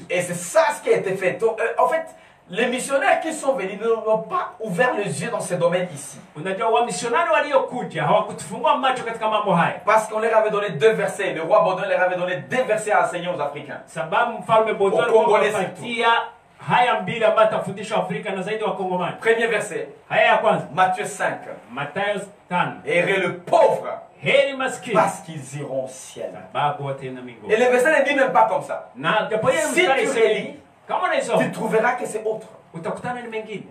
Et c'est ça ce qui a été fait. Donc, en fait, les missionnaires qui sont venus n'ont pas ouvert les yeux dans ces domaines ici. Parce qu'on leur avait donné 2 versets. Le roi Baudouin leur avait donné 2 versets à enseigner aux Africains. Aux Congolais surtout. Premier verset. Matthieu 5. Heureux le pauvre, parce qu'ils iront au ciel. Et le verset ne dit même pas comme ça. Si tu relis, tu trouveras que c'est autre.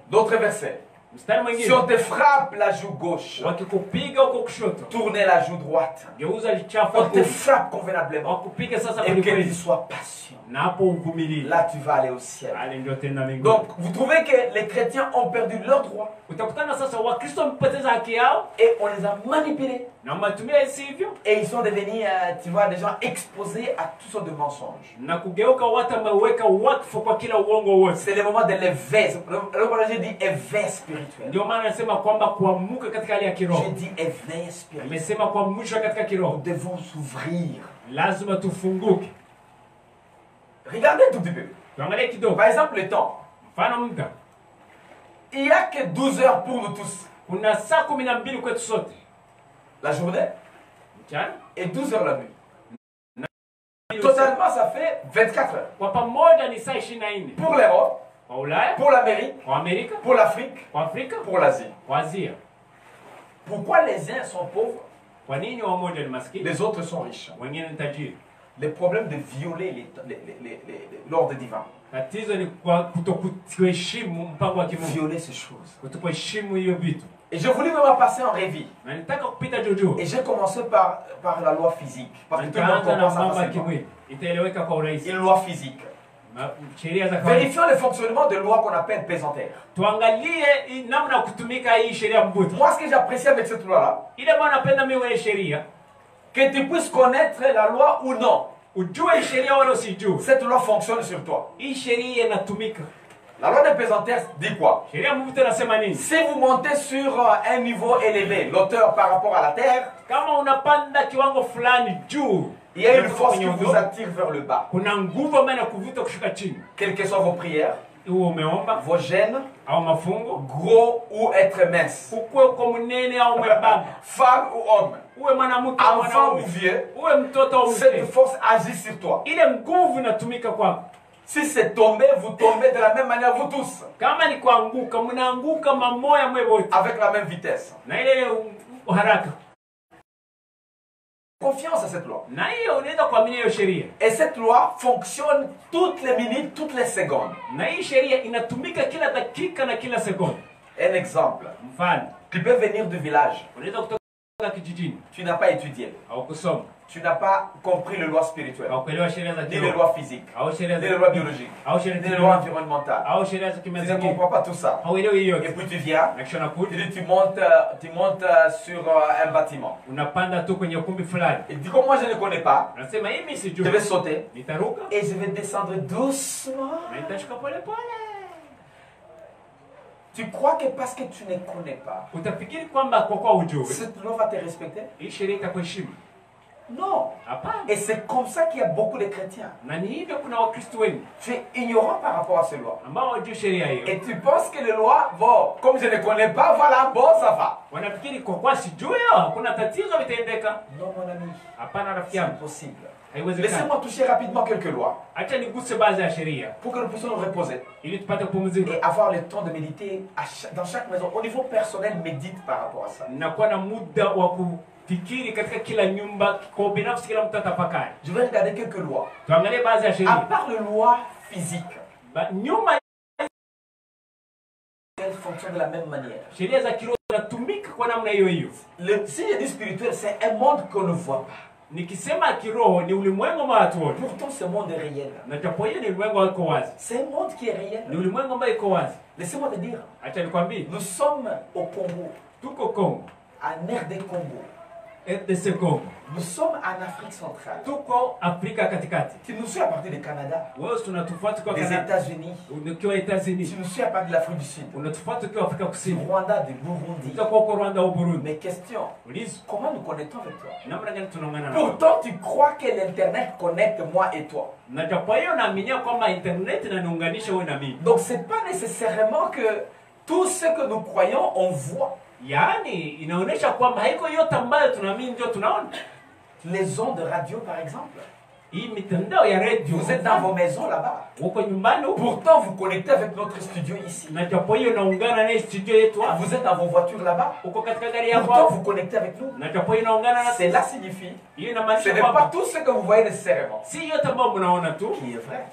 D'autres versets. Si on te frappe la joue gauche, tournez la joue droite. On te frappe convenablement et que tu sois patient. Là tu vas aller au ciel. Donc vous trouvez que les chrétiens ont perdu leurs droits et on les a manipulés Et ils sont devenus, tu vois, des gens exposés à toutes sortes de mensonges. C'est le moment de l'éveil. Le dit éveil spirituel. Je dis éveil spirituel. Nous devons s'ouvrir. Regardez tout petit peu. Par exemple, le temps. Il n'y a que 12 heures pour nous tous. La journée et 12 heures la nuit. Totalement, ça fait 24 heures. Pour l'Europe, pour l'Amérique, pour l'Afrique, pour l'Asie. Pourquoi les uns sont pauvres? Les autres sont riches. Le problème de violer l'ordre divin. Violer ces choses. Et je voulais me passer en revue. Et j'ai commencé par la loi physique. Parce que tout le monde comprend ça facilement. Une loi physique. Vérifions le fonctionnement de lois qu'on appelle pesantaires. Moi, ce que j'apprécie avec cette loi-là, que tu puisses connaître la loi ou non. Cette loi fonctionne sur toi. La loi des pesantaires dit quoi? Si vous montez sur un niveau élevé, l'auteur par rapport à la terre, il y a une force qui vous attire vers le bas. Quelles que soient vos prières, vos gènes, gros ou être mince, femme ou homme, enfant ou vieux, cette force agit sur toi. Si c'est tombé, vous tombez de la même manière, vous tous. Avec la même vitesse. Confiance à cette loi. Et cette loi fonctionne toutes les minutes, toutes les secondes. Un exemple. Tu peux venir du village. Tu n'as pas étudié. Tu n'as pas compris les lois spirituelles, ni les lois physiques, ni les lois biologiques, ni les lois environnementales. Tu ne comprends pas tout ça. Et puis tu viens, tu montes sur un bâtiment. Et du coup, moi je ne connais pas. Je vais sauter et je vais descendre doucement. Tu crois que parce que tu ne connais pas, cette loi va te respecter? Non. Et c'est comme ça qu'il y a beaucoup de chrétiens. Tu es ignorant par rapport à ces lois. Et tu penses que les lois, bon, comme je ne connais pas, voilà, bon, ça va. Non, mon ami. C'est impossible. Laissez-moi toucher rapidement quelques lois pour que nous puissions nous reposer et avoir le temps de méditer dans chaque maison. Au niveau personnel, médite par rapport à ça. Je vais regarder quelques lois. À part les lois physiques, elles fonctionnent de la même manière. Si je dis spirituel, c'est un monde qu'on ne voit pas. Pourtant ce monde est réel. C'est un monde qui est réel. Laissez-moi te dire, nous sommes au Congo, à RD Congo. Nous sommes en Afrique centrale. Tu nous suis à partir du Canada, des États-Unis. Tu nous suis à partir de l'Afrique du Sud, du Rwanda, du Burundi. Mais question, comment nous connectons avec toi? Pourtant, tu crois que l'Internet connecte moi et toi. Donc, ce n'est pas nécessairement que tout ce que nous croyons, on voit. Les ondes de radio par exemple. Vous êtes dans vos maisons là-bas. Pourtant vous connectez avec notre studio ici. Vous êtes dans vos voitures là-bas. Pourtant vous connectez avec nous. Cela signifie, ce n'est pas tout ce que vous voyez nécessairement qui est vrai.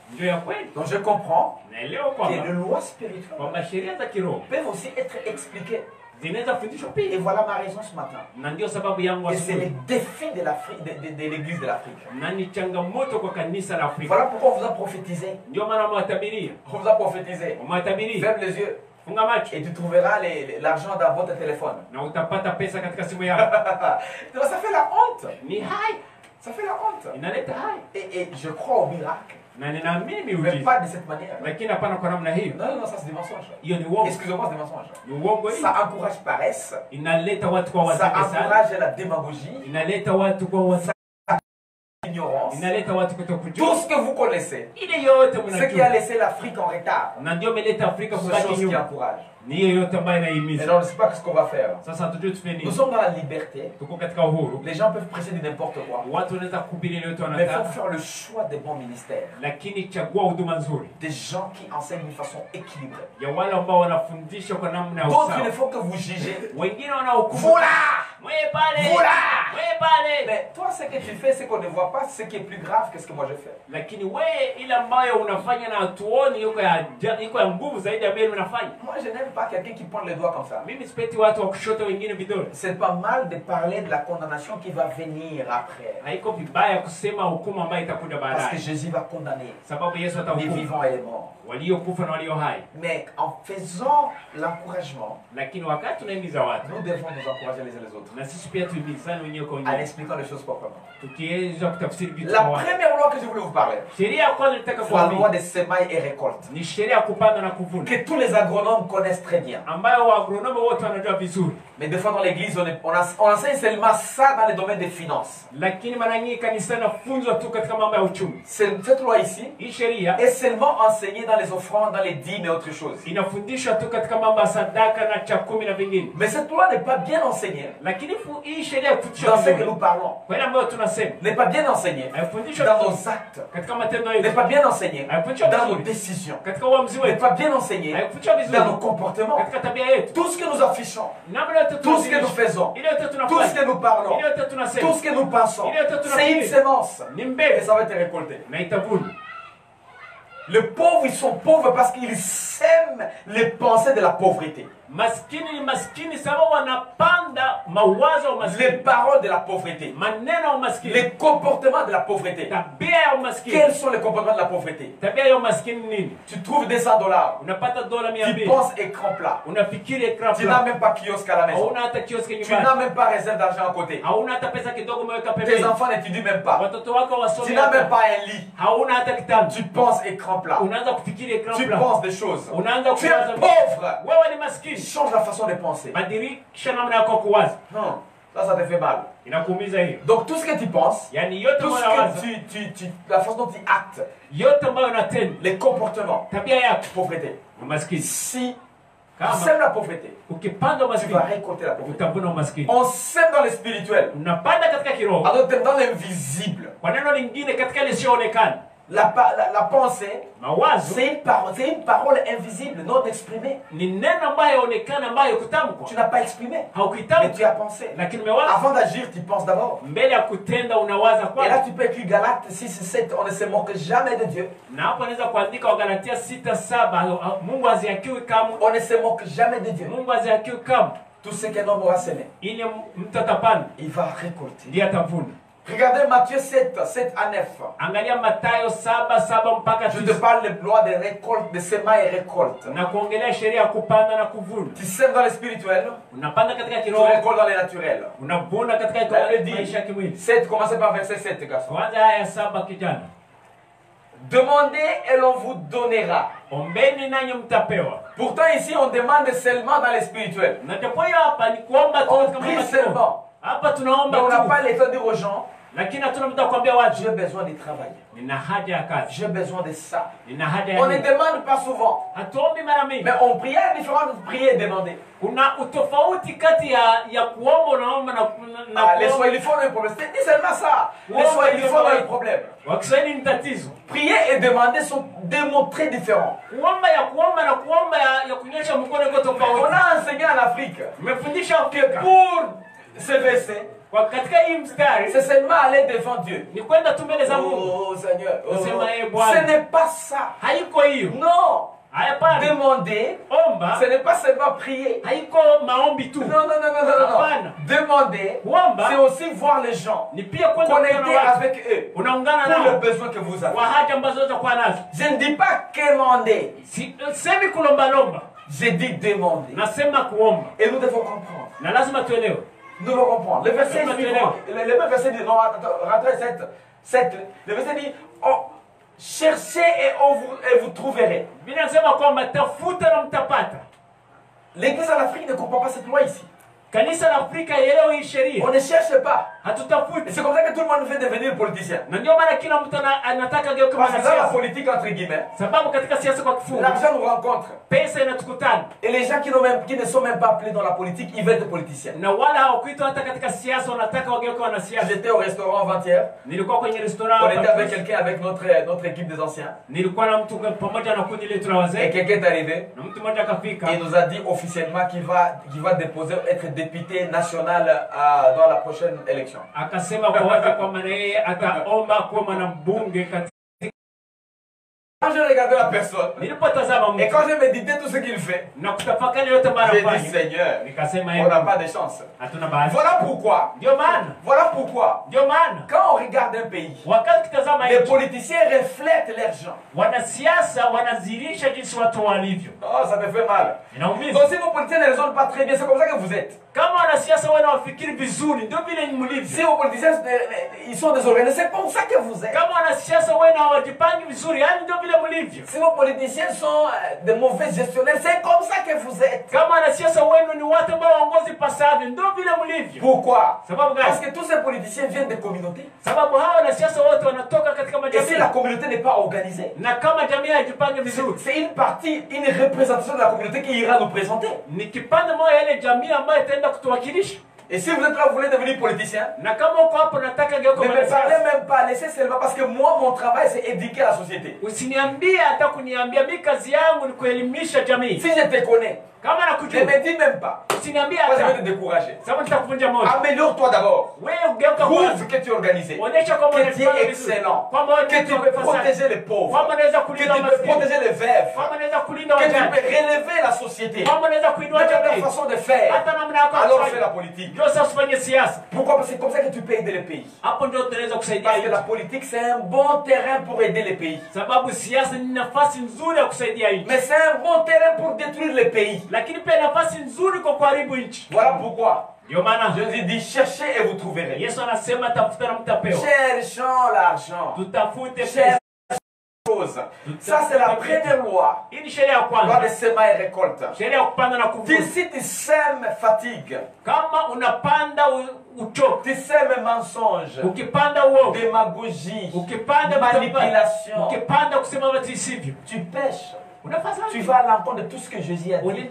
Donc je comprends que les lois spirituelles peuvent aussi être expliquées. Et voilà ma raison ce matin. Et c'est le défi de l'église de l'Afrique. Voilà pourquoi on vous a prophétisé. On vous a prophétisé. Ferme les yeux. Et tu trouveras l'argent dans votre téléphone. Donc ça fait la honte. Ça fait la honte. Et je crois au miracle. Mais pas de cette manière. Non, ça c'est des mensonges. Excusez-moi, c'est des mensonges. Ça encourage paresse. Ça encourage la démagogie. Ignorance. Tout ce que vous connaissez, ce qui a laissé l'Afrique en retard, c'est une chose qui encourage. Et donc, on ne sait pas ce qu'on va faire. Nous sommes dans la liberté. Les gens peuvent prêcher de n'importe quoi. Mais il faut faire le choix des bons ministères. Des gens qui enseignent d'une façon équilibrée. D'autres, il faut que vous jugez. Vous là! Vous là! Mais toi, ce que tu fais, ce qu'on ne voit pas, c'est ce qui est plus grave que ce que moi je fais. Moi, je n'aime pas quelqu'un qui pointe les doigts comme ça. C'est pas mal de parler de la condamnation qui va venir après. Parce que Jésus va condamner les vivants et les morts. Mais en faisant l'encouragement, nous devons nous encourager les uns les autres. En expliquant les choses proprement. La première loi que je voulais vous parler, c'est la loi des semailles et récoltes. Que tous les agronomes connaissent très bien. Mais des fois dans l'église, on enseigne seulement ça dans le domaine des finances. Cette loi ici est seulement enseignée dans les offrandes, dans les dîmes et autre chose. Mais cette loi n'est pas bien enseignée dans ce que nous parlons. N'est pas bien enseignée dans nos actes. N'est pas bien enseignée dans nos décisions. N'est pas bien enseignée dans nos comportements. Tout ce que nous affichons, tout ce que nous faisons, tout ce que nous parlons, tout ce que nous pensons, c'est une sémence. Et ça va être récolté. Les pauvres, ils sont pauvres parce qu'ils sèment les pensées de la pauvreté. Les paroles de la pauvreté. Les comportements de la pauvreté. Quels sont les comportements de la pauvreté? Tu trouves $200. Tu penses écran plat. Tu n'as même pas kiosque à la maison. Tu n'as même pas réserve d'argent à côté. Tes enfants n'étudient même pas. Tu n'as même pas un lit. Tu penses écran plat. Tu penses des choses. Tu es pauvre. Change la façon de penser. Non, ça te fait mal. Donc tout ce que tu penses, tout ce que la façon dont tu actes, les comportements, pauvreté. Si tu sèmes la pauvreté, tu vas récolter la pauvreté. On sème dans le spirituel, alors tu es dans l'invisible. La pensée, c'est une parole invisible, non exprimée. Tu n'as pas exprimé, mais tu as pensé. Avant d'agir, tu penses d'abord. Et là, tu peux écrire Galates 6 et 7, on ne se moque jamais de Dieu. On ne se moque jamais de Dieu. Tout ce qu'un homme aura semé, il va récolter. Regardez Matthieu 7, 7 à 9. Je te parle de loi de récolte, de semailles et récolte. Tu sèmes dans le spirituel, tu récoltes dans le naturel. La Bible dit, 7, commencez par verset 7, garçon. Demandez et l'on vous donnera. Pourtant ici on demande seulement dans le spirituel. On prie seulement. Mais on n'a pas le temps de dire aux gens, j'ai besoin de travailler. J'ai besoin de ça. On ne demande pas souvent. Mais on prie à différentes prières et demander. Les Swahili font un problème. C'est seulement ça. Les Swahili font un problème. Prier et demander sont deux mots très différents. On a enseigné en Afrique que pour ce verset, c'est seulement aller devant Dieu. Oh Seigneur, ce n'est pas ça. Non. Demander, ce n'est pas seulement prier. Non. Demander, c'est aussi voir les gens, connecter avec eux pour le besoin que vous avez. Je ne dis pas quémander. J'ai dit demander. Et nous devons comprendre. Nous devons comprendre. Le verset suivant, le même verset dit, non, rentrez 7. Le verset dit, oh, cherchez et vous trouverez. L'église en Afrique ne comprend pas cette loi ici. On ne cherche pas. C'est comme ça que tout le monde veut devenir politicien. Parce que dans la politique, entre guillemets, l'argent nous rencontre. Et les gens qui ne sont même pas appelés dans la politique, ils veulent être politiciens. J'étais au restaurant avant-hier. On était avec quelqu'un, avec notre équipe des anciens. Et quelqu'un est arrivé. Il nous a dit officiellement qu'il va déposer, être député national dans la prochaine élection. Quand je regardais la personne, et quand je méditais tout ce qu'il fait, j'ai dit Seigneur, on n'a pas de chance. Voilà pourquoi, quand on regarde un pays, les politiciens reflètent leurs gens. Oh, ça me fait mal. Donc si vos politiciens ne raisonnent pas très bien, c'est comme ça que vous êtes. Si vos politiciens ils sont désorganisés, c'est comme ça que vous êtes. Si vos politiciens sont de mauvais gestionnaires, c'est comme ça que vous êtes. Pourquoi? Parce que tous ces politiciens viennent des communautés. Et si la communauté n'est pas organisée, c'est une partie, une représentation de la communauté qui ira nous présenter. Et si vous êtes là, vous voulez devenir politicien, ne me parlez même pas, laissez seulement, parce que moi, mon travail, c'est éduquer la société. Si je te connais, ne me dis même pas. Moi, je vais te décourager. Améliore-toi d'abord. Prouve que tu es organisé, que tu es excellent, que tu peux protéger les pauvres, que tu peux protéger les veuves, que tu peux relever la société. De ta façon de faire, alors fais la politique. Pourquoi? Parce que c'est comme ça que tu peux aider les pays. Parce que la politique, c'est un bon terrain pour aider les pays. Mais c'est un bon terrain pour détruire les pays. Voilà pourquoi Jésus dit cherchez et vous trouverez. Cherchons l'argent. Cherchons choses. Ça c'est la première loi. Loi de sema et récolte. Si tu sèmes fatigue, tu sèmes mensonge, démagogie, manipulation, tu pêches. Tu vas à l'encontre de tout ce que Jésus a dit.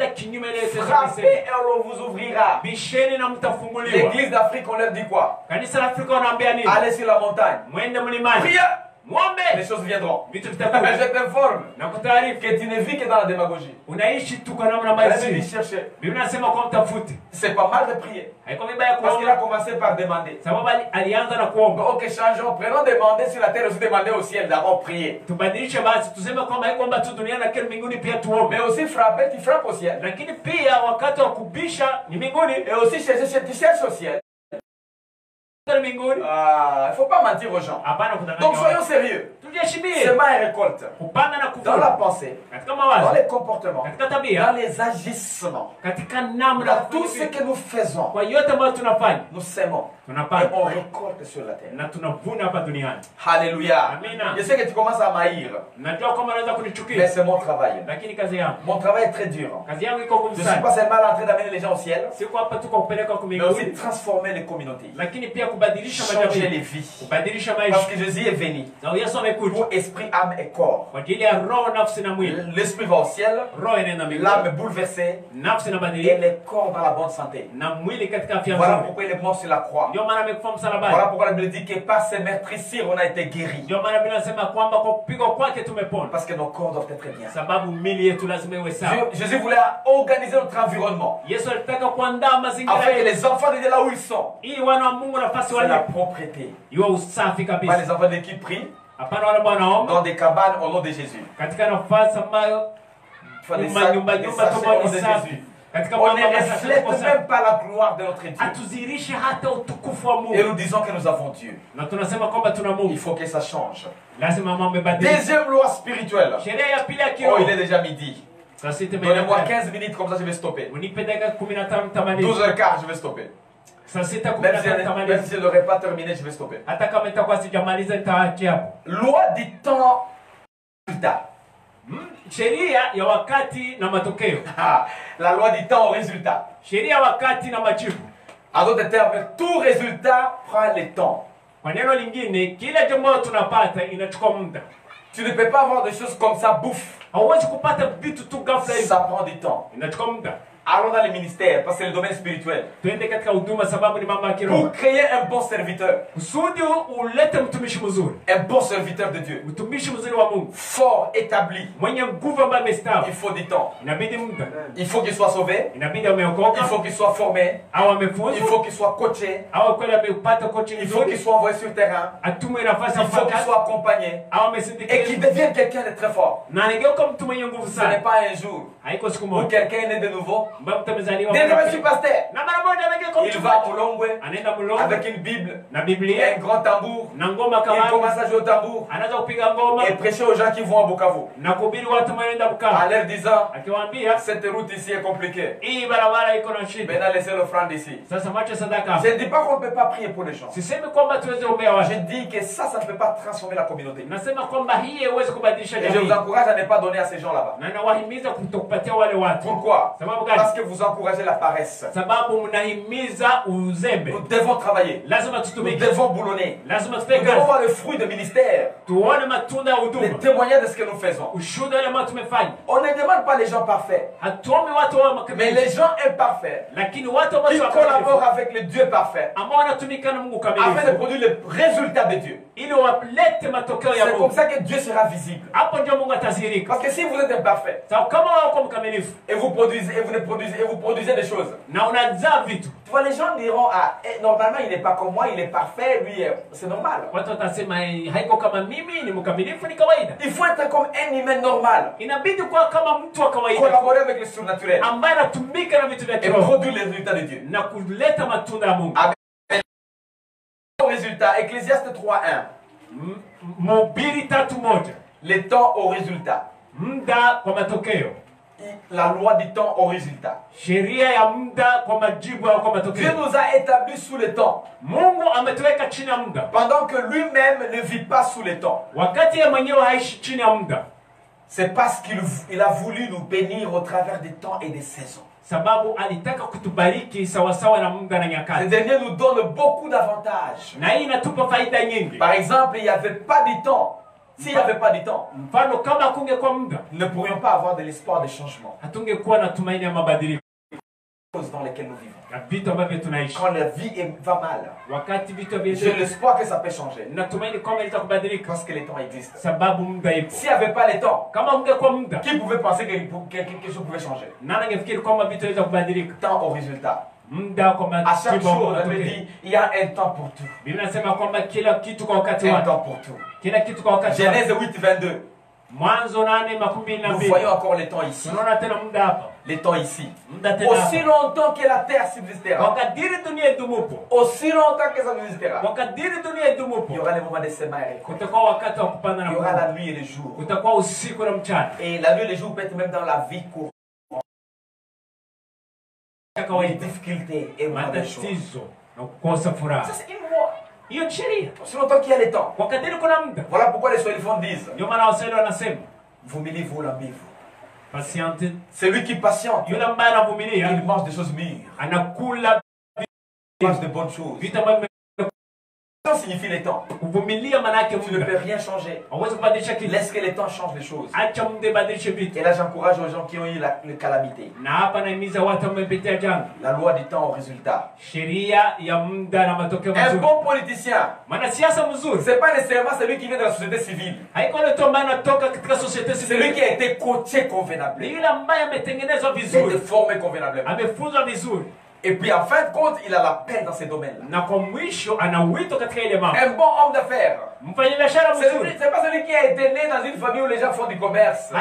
Frappez et on vous ouvrira. L'église d'Afrique, on leur dit quoi? Allez sur la montagne. Priez. Les choses viendront. Je t'informe que tu ne vis que dans la démagogie. C'est pas mal de prier. Parce qu'il a commencé par demander. Ok, changeons. Prenons demander sur la terre, aussi demander au ciel, d'abord prier. Mais aussi frapper, tu frappes au ciel. Et aussi chercher, tu cherches au ciel. Il ne faut pas mentir aux gens. Donc soyons sérieux. Sema et récolte. Dans la pensée, dans les comportements, dans les agissements, dans tout ce que nous faisons, nous sémons et on récolte sur la terre. Alléluia. Je sais que tu commences à m'haïr, mais c'est mon travail. Mon travail est très dur. Je ne suis pas seulement en train d'amener les gens au ciel, mais aussi transformer les communautés, changer les vies. Parce que Jésus est venu pour esprit, âme et corps. L'esprit va au ciel, l'âme est bouleversée et le corps dans la bonne santé. Voilà pourquoi il est mort sur la croix. Voilà pourquoi la Bible dit que par ses meurtrissures on a été guéris. Parce que nos corps doivent être bien. Jésus voulait organiser notre environnement afin que les enfants de Dieu là où ils sont, c'est la propriété. Pas les enfants de Dieu qui prient dans des cabanes au nom de Jésus. On ne reflète même pas la gloire de notre Dieu. Et nous disons que nous avons Dieu. Il faut que ça change. Deuxième loi spirituelle. Oh, il est déjà midi. Donnez-moi 15 minutes, comme ça je vais stopper. 12h15, je vais stopper. Même si je n'aurais pas terminé, je vais stopper. Loi du temps résultat. La loi du temps au résultat. En d'autres termes, tout résultat prend le temps. Tu ne peux pas avoir des choses comme ça, bouffe. Ça prend du temps. Allons dans les ministères, parce que c'est le domaine spirituel. Pour créer un bon serviteur. Un bon serviteur de Dieu. Fort, établi. Il faut du temps. Il faut qu'il soit sauvé. Il faut qu'il soit formé. Il faut qu'il soit coaché. Il faut qu'il soit envoyé sur le terrain. Il faut qu'il soit accompagné. Et qu'il devienne quelqu'un de très fort. Ce n'est pas un jour où quelqu'un est né de nouveau. Je suis pasteur. Il va au Longwe avec une Bible et un grand tambour. Il commence à jouer au tambour et prêcher aux gens qui vont à Bukavu en leur disant cette route ici est compliquée. Maintenant laissez l'offrande ici. Je ne dis pas qu'on ne peut pas prier pour les gens. Je dis que ça ne peut pas transformer la communauté. Et je vous encourage à ne pas donner à ces gens là-bas. Pourquoi? Parce que vous encouragez la paresse. Nous devons travailler. Nous devons boulonner. Nous devons voir le fruit du ministère. Les témoignages de ce que nous faisons. On ne demande pas les gens parfaits, mais les gens imparfaits qui collaborent avec le Dieu parfait afin de produire le résultat de Dieu. C'est comme ça que Dieu sera visible. Parce que si vous êtes imparfait et vous produisez des choses, tu vois, les gens diront ah, normalement il n'est pas comme moi, il est parfait, lui c'est normal. Il faut être comme un humain normal, collaborer avec le surnaturel et produire les résultats de Dieu. Amen. Au résultat, Ecclésiaste 3:1. Les temps au résultat. La loi du temps au résultat. Dieu nous a établis sous le temps, pendant que lui-même ne vit pas sous le temps. C'est parce qu'il a voulu nous bénir au travers des temps et des saisons. Ce dernier nous donne beaucoup d'avantages. Par exemple, il n'y avait pas de temps. S'il n'y avait pas de temps, nous ne pourrions pas avoir de l'espoir de changement dans lesquelles nous vivons. Quand la vie va mal, j'ai l'espoir que ça peut changer. Parce que les temps existent. S'il n'y avait pas les temps, qui pouvait penser que quelque chose pouvait changer? Temps au résultat. À chaque jour, on me dit, il y a un temps pour tout. Un temps pour tout. Genèse 8:22. Nous voyons encore les temps ici. Les temps ici. Aussi longtemps que la terre subsistera. Aussi longtemps que ça subsistera. Il y aura les moments de semer et récolter. Il y aura la nuit et le jour. Et la nuit et le jour peut être même dans la vie courante. Les difficultés et moins de choses. Ça c'est une loi. Aussi longtemps qu'il y a les temps. Voilà pourquoi les Swahiliens disent vumilivu la mbivu. Celui qui patiente, il mange des choses mûres. Il mange de bonnes choses. Ça signifie les temps. Tu ne peux rien changer. Laisse que les temps changent les choses. Et là j'encourage aux gens qui ont eu la calamité. La loi du temps au résultat. Un bon politicien, c'est pas nécessairement celui qui vient de la société civile. Celui qui a été coaché convenablement, qui a été formé convenablement. Et puis en fin de compte, il a la paix dans ces domaines. Un bon homme d'affaires, C'est pas celui qui a été né dans une famille où les gens font du commerce. Non.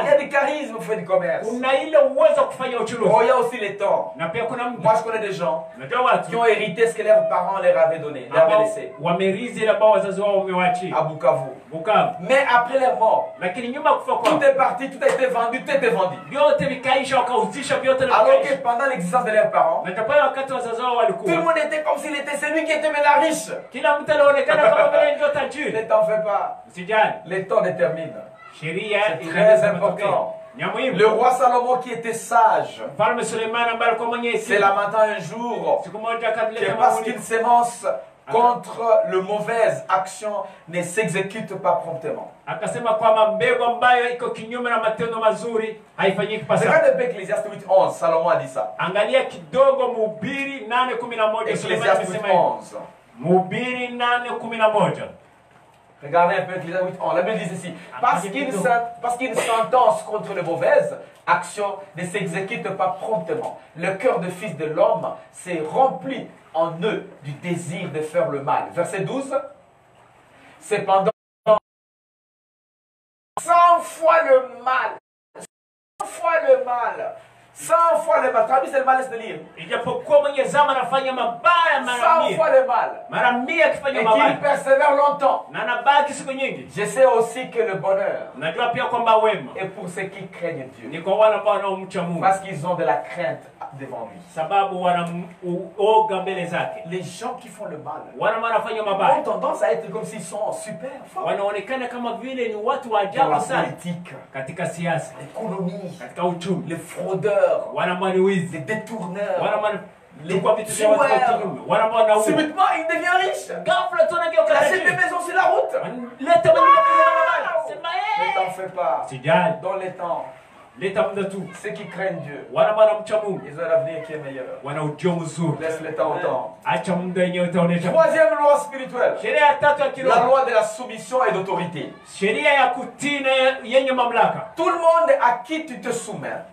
Il y a du charisme pour faire du commerce. Oh, il y a aussi les temps. Moi, je connais des gens qui ont hérité ce que leurs parents leur avaient donné, leur avaient laissé. À Bukavu. Mais après leur mort, tout est parti, tout a été vendu, tout était vendu. Alors que pendant l'existence de leurs parents, tout le monde était comme s'il était celui qui était maintenant riche. Ne t'en fais pas. Les temps déterminent. C'est très important. Le roi Salomon qui était sage, c'est lamentant un jour que parce qu'une sémence contre le mauvaise action ne s'exécute pas promptement. Regarde Ecclésiaste 8:11, Salomon a dit ça. Ecclésiaste 8:11. Regardez un peu Ecclésiaste 8:11. La Bible dit ceci. Parce qu'une sentence contre le mauvaise action ne s'exécute pas promptement. Le cœur de fils de l'homme s'est rempli en eux du désir de faire le mal. Verset 12. Cependant, 100 fois le mal. 100 fois le mal. 100 fois le mal. Traduis, c'est le mal, laisse de lire. 100 fois le mal. Et qu'il persévère longtemps. Je sais aussi que le bonheur est pour ceux qui craignent Dieu. Parce qu'ils ont de la crainte devant lui. Les gens qui font le mal ont tendance à être comme s'ils sont super forts. Dans la politique, l'économie, les fraudeurs, les détourneurs, les tueurs. Subitement, il devient riche. Il achète des maisons sur la route. Ne t'en fais pas. Dans les temps, ceux qui craignent Dieu, ils ont l'avenir qui est meilleur. Laisse le temps au temps. Troisième loi spirituelle, la loi de la soumission et d'autorité. Tout le monde à qui tu te soumets,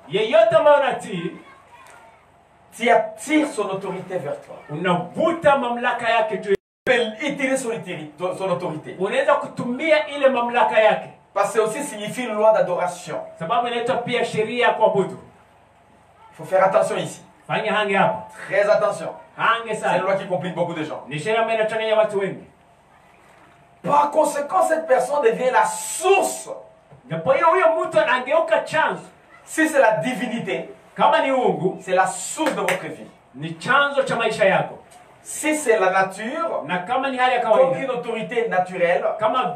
tu attires son autorité vers toi. Tu peux étirer son autorité. Parce que ça aussi signifie une loi d'adoration. Il faut faire attention ici. Très attention. C'est une loi qui complique beaucoup de gens. Par conséquent, cette personne devient la source. Si c'est la divinité, c'est la source de votre vie. Si c'est la nature, comme une autorité naturelle,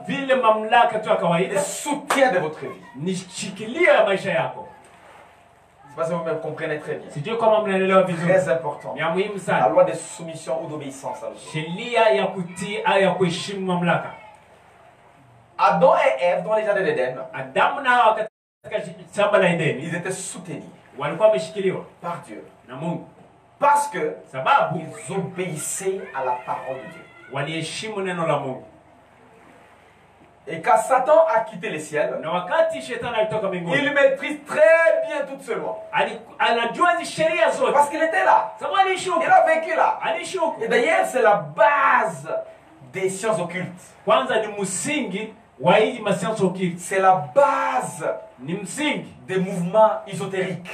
le soutien de votre vie. Je ne sais pas si vous me comprenez très bien. Très important. La loi de soumission ou d'obéissance à l'autorité. Adam et Ève, dans les jardins d'Éden, ils étaient soutenus par Dieu. Parce que ils obéissaient à la parole de Dieu. Et quand Satan a quitté les ciels, il maîtrise très bien toutes ces lois. Parce qu'il était là. Il a vécu là. Et d'ailleurs, c'est la base des sciences occultes. C'est la base des mouvements ésotériques.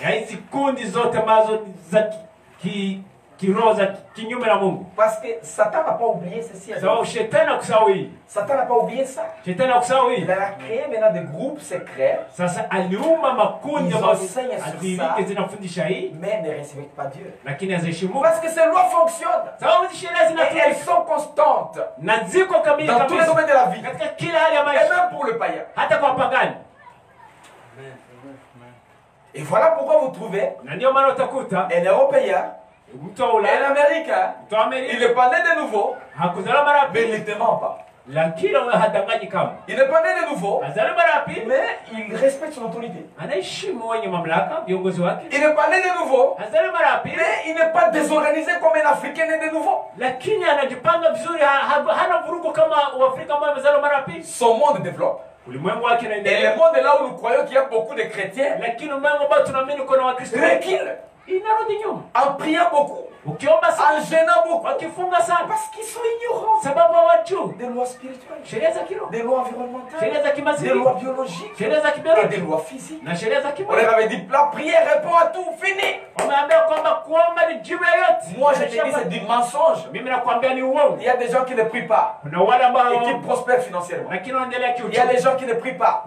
Parce que Satan n'a pas oublié ceci. Satan n'a pas oublié ça. Il a créé maintenant des groupes secrets. Ils enseignent sur ça, mais ne respectent pas Dieu. Parce que ces lois fonctionnent. Et elles sont constantes dans tous les domaines de la vie. Et même pour le païen. Et voilà pourquoi vous trouvez un Européen, un Américain, il n'est pas né de nouveau, mais il ne te ment pas. Il n'est pas né de nouveau, mais il respecte son autorité. Il n'est pas né de nouveau, mais il n'est pas désorganisé comme un Africain né de nouveau. Son monde développe. Et le monde là où nous croyons qu'il y a beaucoup de chrétiens recule en priant beaucoup. en gênant beaucoup. Parce qu'ils sont ignorants des lois spirituelles, des lois environnementales, des lois biologiques et des lois physiques. On leur avait dit la prière répond à tout, fini. Moi je te dis c'est du mensonge. Il y a des gens qui ne prient pas et qui prospèrent financièrement. Il y a des gens qui ne prient pas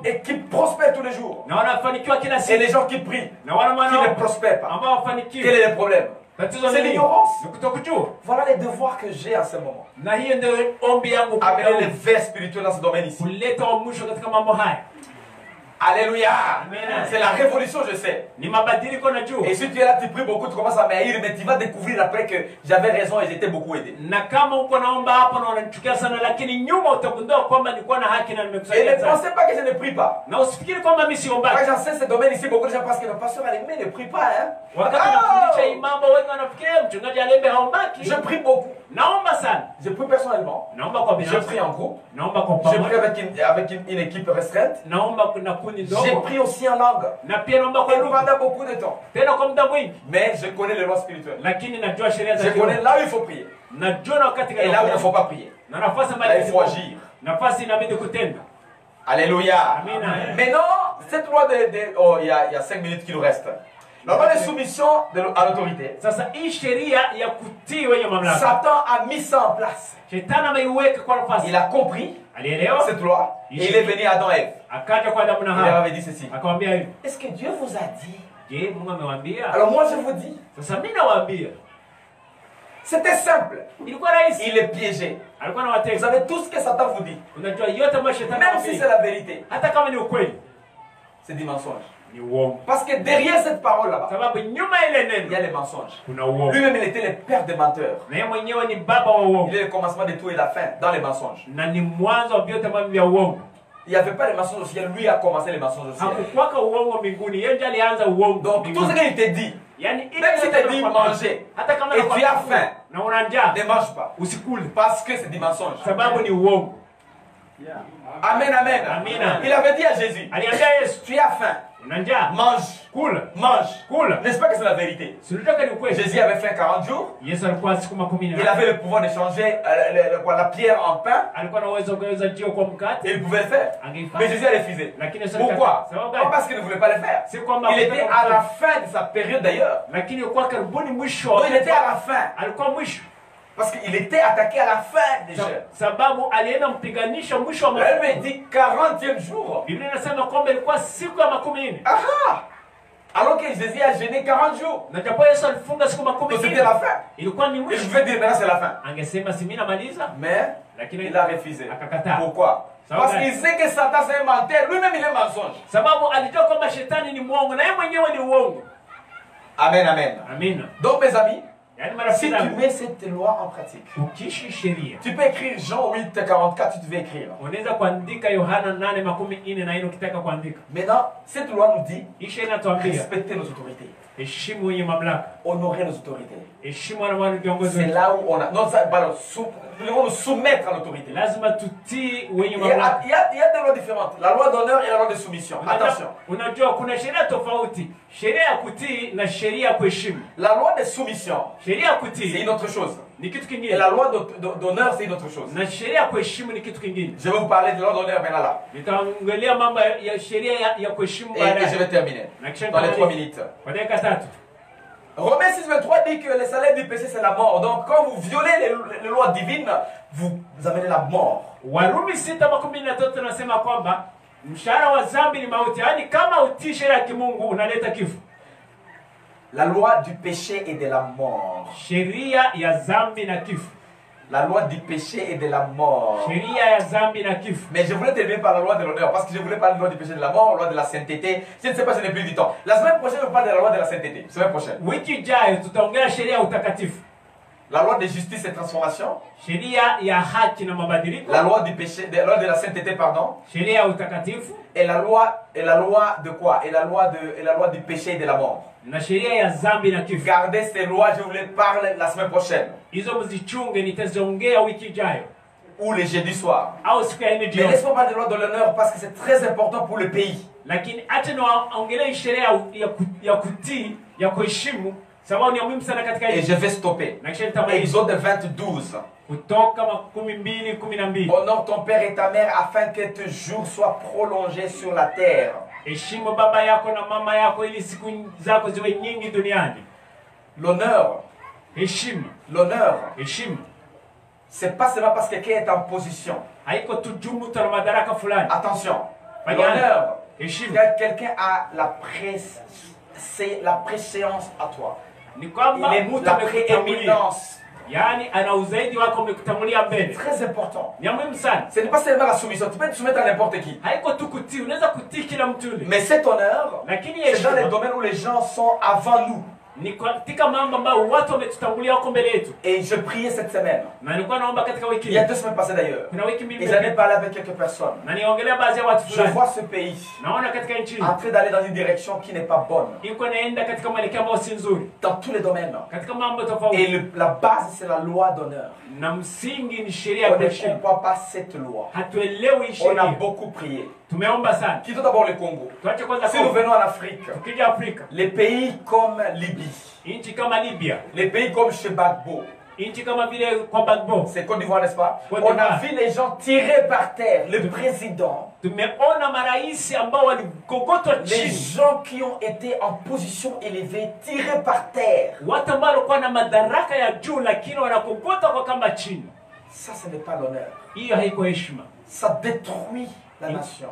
et qui prospèrent tous les jours. Et les gens qui prient, qui ne prospèrent pas. Quel est le problème? C'est l'ignorance. Voilà les devoirs que j'ai en ce moment. Amener les vers spirituels dans ce domaine ici. Alléluia. C'est la révolution, je sais. Et si tu es là, tu pries beaucoup, tu commences à m'haïr, mais tu vas découvrir après que j'avais raison et j'étais beaucoup aidé. Et ne pensez pas que je ne prie pas. Quand j'enseigne ce domaine ici, beaucoup de gens pensent que le pasteur Alemé ne prie pas. Hein? Je prie beaucoup. Je prie personnellement. Je prie en groupe. Je prie avec une équipe restreinte. J'ai pris aussi en langue. Et pendant beaucoup de temps. Mais je connais les lois spirituelles. Je connais là où il faut prier. Et là où il ne faut pas prier. Là il faut agir. Alléluia. Maintenant, cette loi oh, il y a 5 minutes qui nous restent. La loi de soumission à l'autorité. Satan a mis ça en place. Il a compris cette loi et il est venu à Adam et Ève. Il leur avait dit ceci. Est-ce que Dieu vous a dit? Alors moi je vous dis. C'était simple. Il est piégé. Vous savez tout ce que Satan vous dit. Même si c'est la vérité. C'est du mensonge. Parce que derrière cette parole là-bas, il y a les mensonges. Lui-même, il était le père des menteurs. Il est le commencement de tout et la fin dans les mensonges. Il n'y avait pas les mensonges au ciel, lui a commencé les mensonges au ciel. Donc tout ce qu'il te dit, même si tu dit manger et tu as faim, ne mange pas. Parce que c'est des mensonges. Amen, amen. Il avait dit à Jésus, tu as faim. Mange, mange. N'est-ce pas que c'est la vérité? Jésus avait fait 40 jours. Il avait le pouvoir de changer la pierre en pain. Et il pouvait le faire. Mais Jésus a refusé. Pourquoi? Pas parce qu'il ne voulait pas le faire. Il était à la fin de sa période d'ailleurs. Donc il était à la fin. Parce qu'il était attaqué à la fin déjà. Elle me dit 40e jour. Alors que Jésus a gêné 40 jours. Donc c'était la fin. Et je vais dire maintenant c'est la fin. Mais il a refusé. Pourquoi? Parce qu'il sait que Satan c'est un menteur. Lui-même il est mensonge. Amen, amen. Donc mes amis, si tu mets cette loi en pratique, tu peux écrire Jean 8, 44, tu devais écrire. Maintenant, cette loi nous dit respecter nos autorités. Honorer nos autorités. C'est là où on a. Non, nous devons nous soumettre à l'autorité. Il y a des lois différentes. La loi d'honneur et la loi de soumission. Attention. La loi de soumission, c'est une autre chose. Et la loi d'honneur, c'est une autre chose. Je vais vous parler de la loi d'honneur maintenant là. Et je vais terminer dans les 3 minutes. Romains 6, 23 dit que le salaire du péché c'est la mort. Donc quand vous violez les lois divines, vous amenez la mort. La loi du péché et de la mort. La loi du péché et de la mort. Mais je voulais terminer par la loi de l'honneur parce que je voulais parler de la loi du péché et de la mort, la loi de la sainteté. Je ne sais pas si je n'ai plus du temps. La semaine prochaine, je parle de la loi de la sainteté. Semaine prochaine. La loi de justice et transformation. La loi du péché, la loi de la sainteté, pardon. Et la loi de quoi? Et la loi du péché et de la mort. Gardez ces lois, je vous les parle la semaine prochaine. Ou le jeudi soir. Mais laisse-moi parler de la loi de l'honneur parce que c'est très important pour le pays. Et je vais stopper. Exode 22. Honore ton père et ta mère afin que tes jours soient prolongés sur la terre. L'honneur. L'honneur. C'est pas seulement parce que quelqu'un est en position. Attention. L'honneur. Quelqu'un a la préséance à toi. Il est la prééminence. C'est très important. Ce n'est pas seulement la soumission. Tu peux te soumettre à n'importe qui. Mais cet honneur, c'est dans les domaines où les gens sont avant nous. Et je priais cette semaine. Il y a 2 semaines passées d'ailleurs. Et j'en ai parlé avec quelques personnes. Je vois ce pays en train d'aller dans une direction qui n'est pas bonne. Dans tous les domaines. Et la base, c'est la loi d'honneur. On ne comprend pas cette loi. On a beaucoup prié. Quittons d'abord le Congo. Si nous venons en Afrique, les pays comme Libye, les pays comme Chebagbo, c'est Côte d'Ivoire, n'est-ce pas? On a vu les gens tirés par terre. Le président, les gens qui ont été en position élevée, tirés par terre. Ça, ce n'est pas l'honneur. Ça détruit la nation.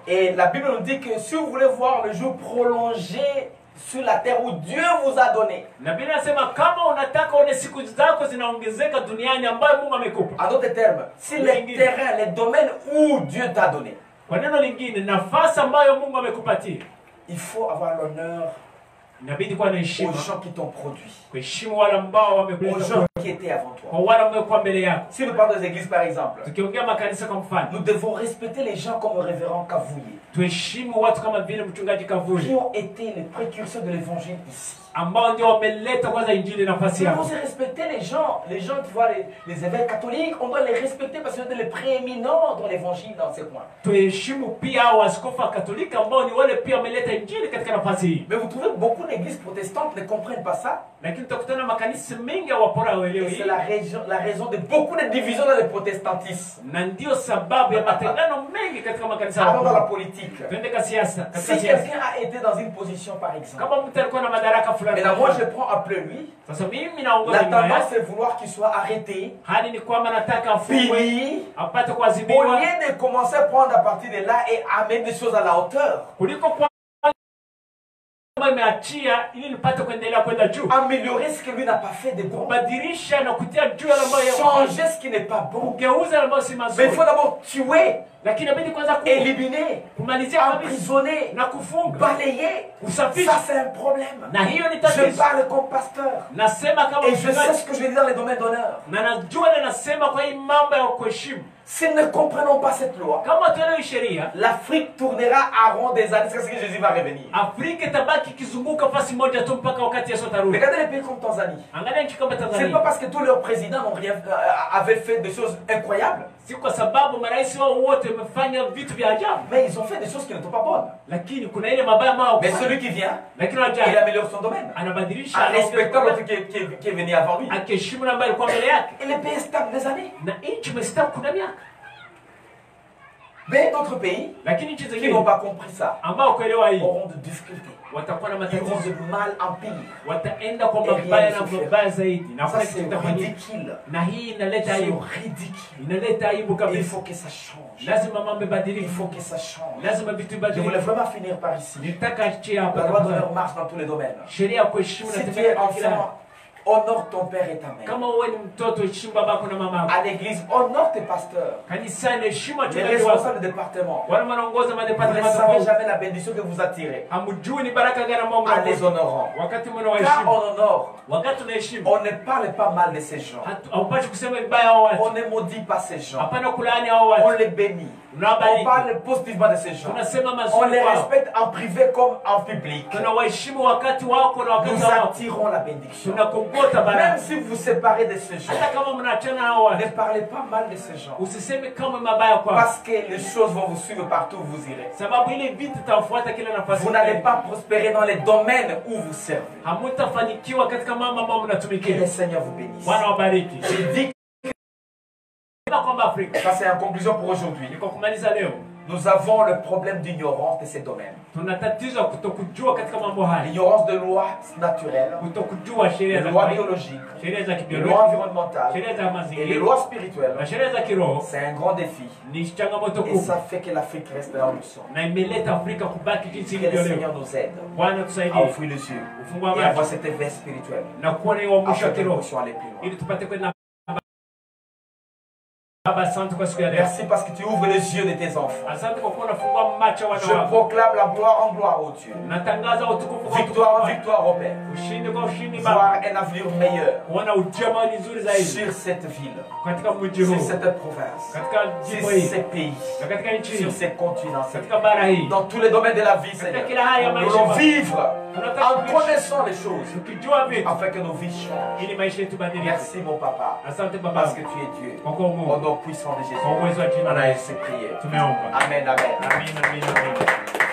Et la Bible nous dit que si vous voulez voir le jour prolongé sur la terre où Dieu vous a donné, en d'autres termes, si les terrains, les domaines où Dieu t'a donné, il faut avoir l'honneur aux gens qui t'ont produit, aux gens qui étaient avant toi. Si nous parlons des églises par exemple, nous devons respecter les gens comme le révérend Kavouye, qui ont été les précurseurs de l'évangile ici. Nous devons respecter les gens qui voient les évêques catholiques, on doit les respecter parce qu'ils sont les prééminents dans l'évangile dans ces coins. Mais vous trouvez que beaucoup d'églises protestantes ne comprennent pas ça? Et c'est la raison de beaucoup de divisions dans le protestantisme. Allons dans la politique. Si quelqu'un a été dans une position par exemple, mais là, moi je prends après lui, la tendance c'est vouloir qu'il soit arrêté, puni, au lieu de commencer à prendre à partir de là et amener des choses à la hauteur. Améliorer ce que lui n'a pas fait de bon. Changer ce qui n'est pas bon. Mais il faut d'abord tuer, éliminer, emprisonner, balayer. Ça c'est un problème. Je parle comme pasteur. Et je sais ce que je vais dire dans les domaines d'honneur. S'ils ne comprennent pas cette loi, l'Afrique tournera à rond des années jusqu'à ce que Jésus va revenir. Regardez les pays comme Tanzanie. C'est pas parce que tous leurs présidents avaient fait des choses incroyables. Mais ils ont fait des choses qui ne sont pas bonnes. Mais celui qui vient, il améliore son domaine. En respectant l'autre qui est venu avant lui. Et les pays stagnent des années. Mais d'autres pays qui n'ont pas compris ça auront de difficultés. Ils auront de mal en pire. Ça c'est ridicule. C'est ridicule. Il faut que ça change. Il faut que ça change. Je voulais vraiment finir par ici. La loi d'honneur marche dans tous les domaines. Si tu es enfant, honore ton père et ta mère. À l'église, honore tes pasteurs. Les responsables du département. Vous ne savez jamais la bénédiction que vous attirez en les honorant. Car on honore, on ne parle pas mal de ces gens. On ne maudit pas ces gens. On les bénit. On parle positivement de ces gens. On les respecte en privé comme en public. Nous attirons la bénédiction. Même si vous vous séparez de ces gens, ne parlez pas mal de ces gens. Parce que les choses vont vous suivre partout où vous irez. Vous n'allez pas prospérer dans les domaines où vous servez. Que le Seigneur vous bénisse. Je dis que ça c'est la conclusion pour aujourd'hui. Nous avons le problème d'ignorance de ces domaines. L'ignorance de lois naturelles, de lois biologiques, de lois environnementales et de lois spirituelles. C'est un grand défi. Et ça fait que l'Afrique reste là où nous sommes. Que le Seigneur nous aide à ouvrir les yeux et à avoir cet éveil spirituel afin que nous puissions aller plus loin. Merci parce que tu ouvres les yeux de tes enfants. Je proclame la gloire en gloire au Dieu. Victoire en victoire au Père. Voir un avenir meilleur sur cette ville, sur cette province, sur ces pays, sur ces continents, dans tous les domaines de la vie, Seigneur. Nous voulons vivre en connaissant les choses afin que nos vies changent. Merci mon papa parce que tu es Dieu. Au nom puissant de Jésus, on a ainsi prié. Amen, amen. Amen, amen, amen.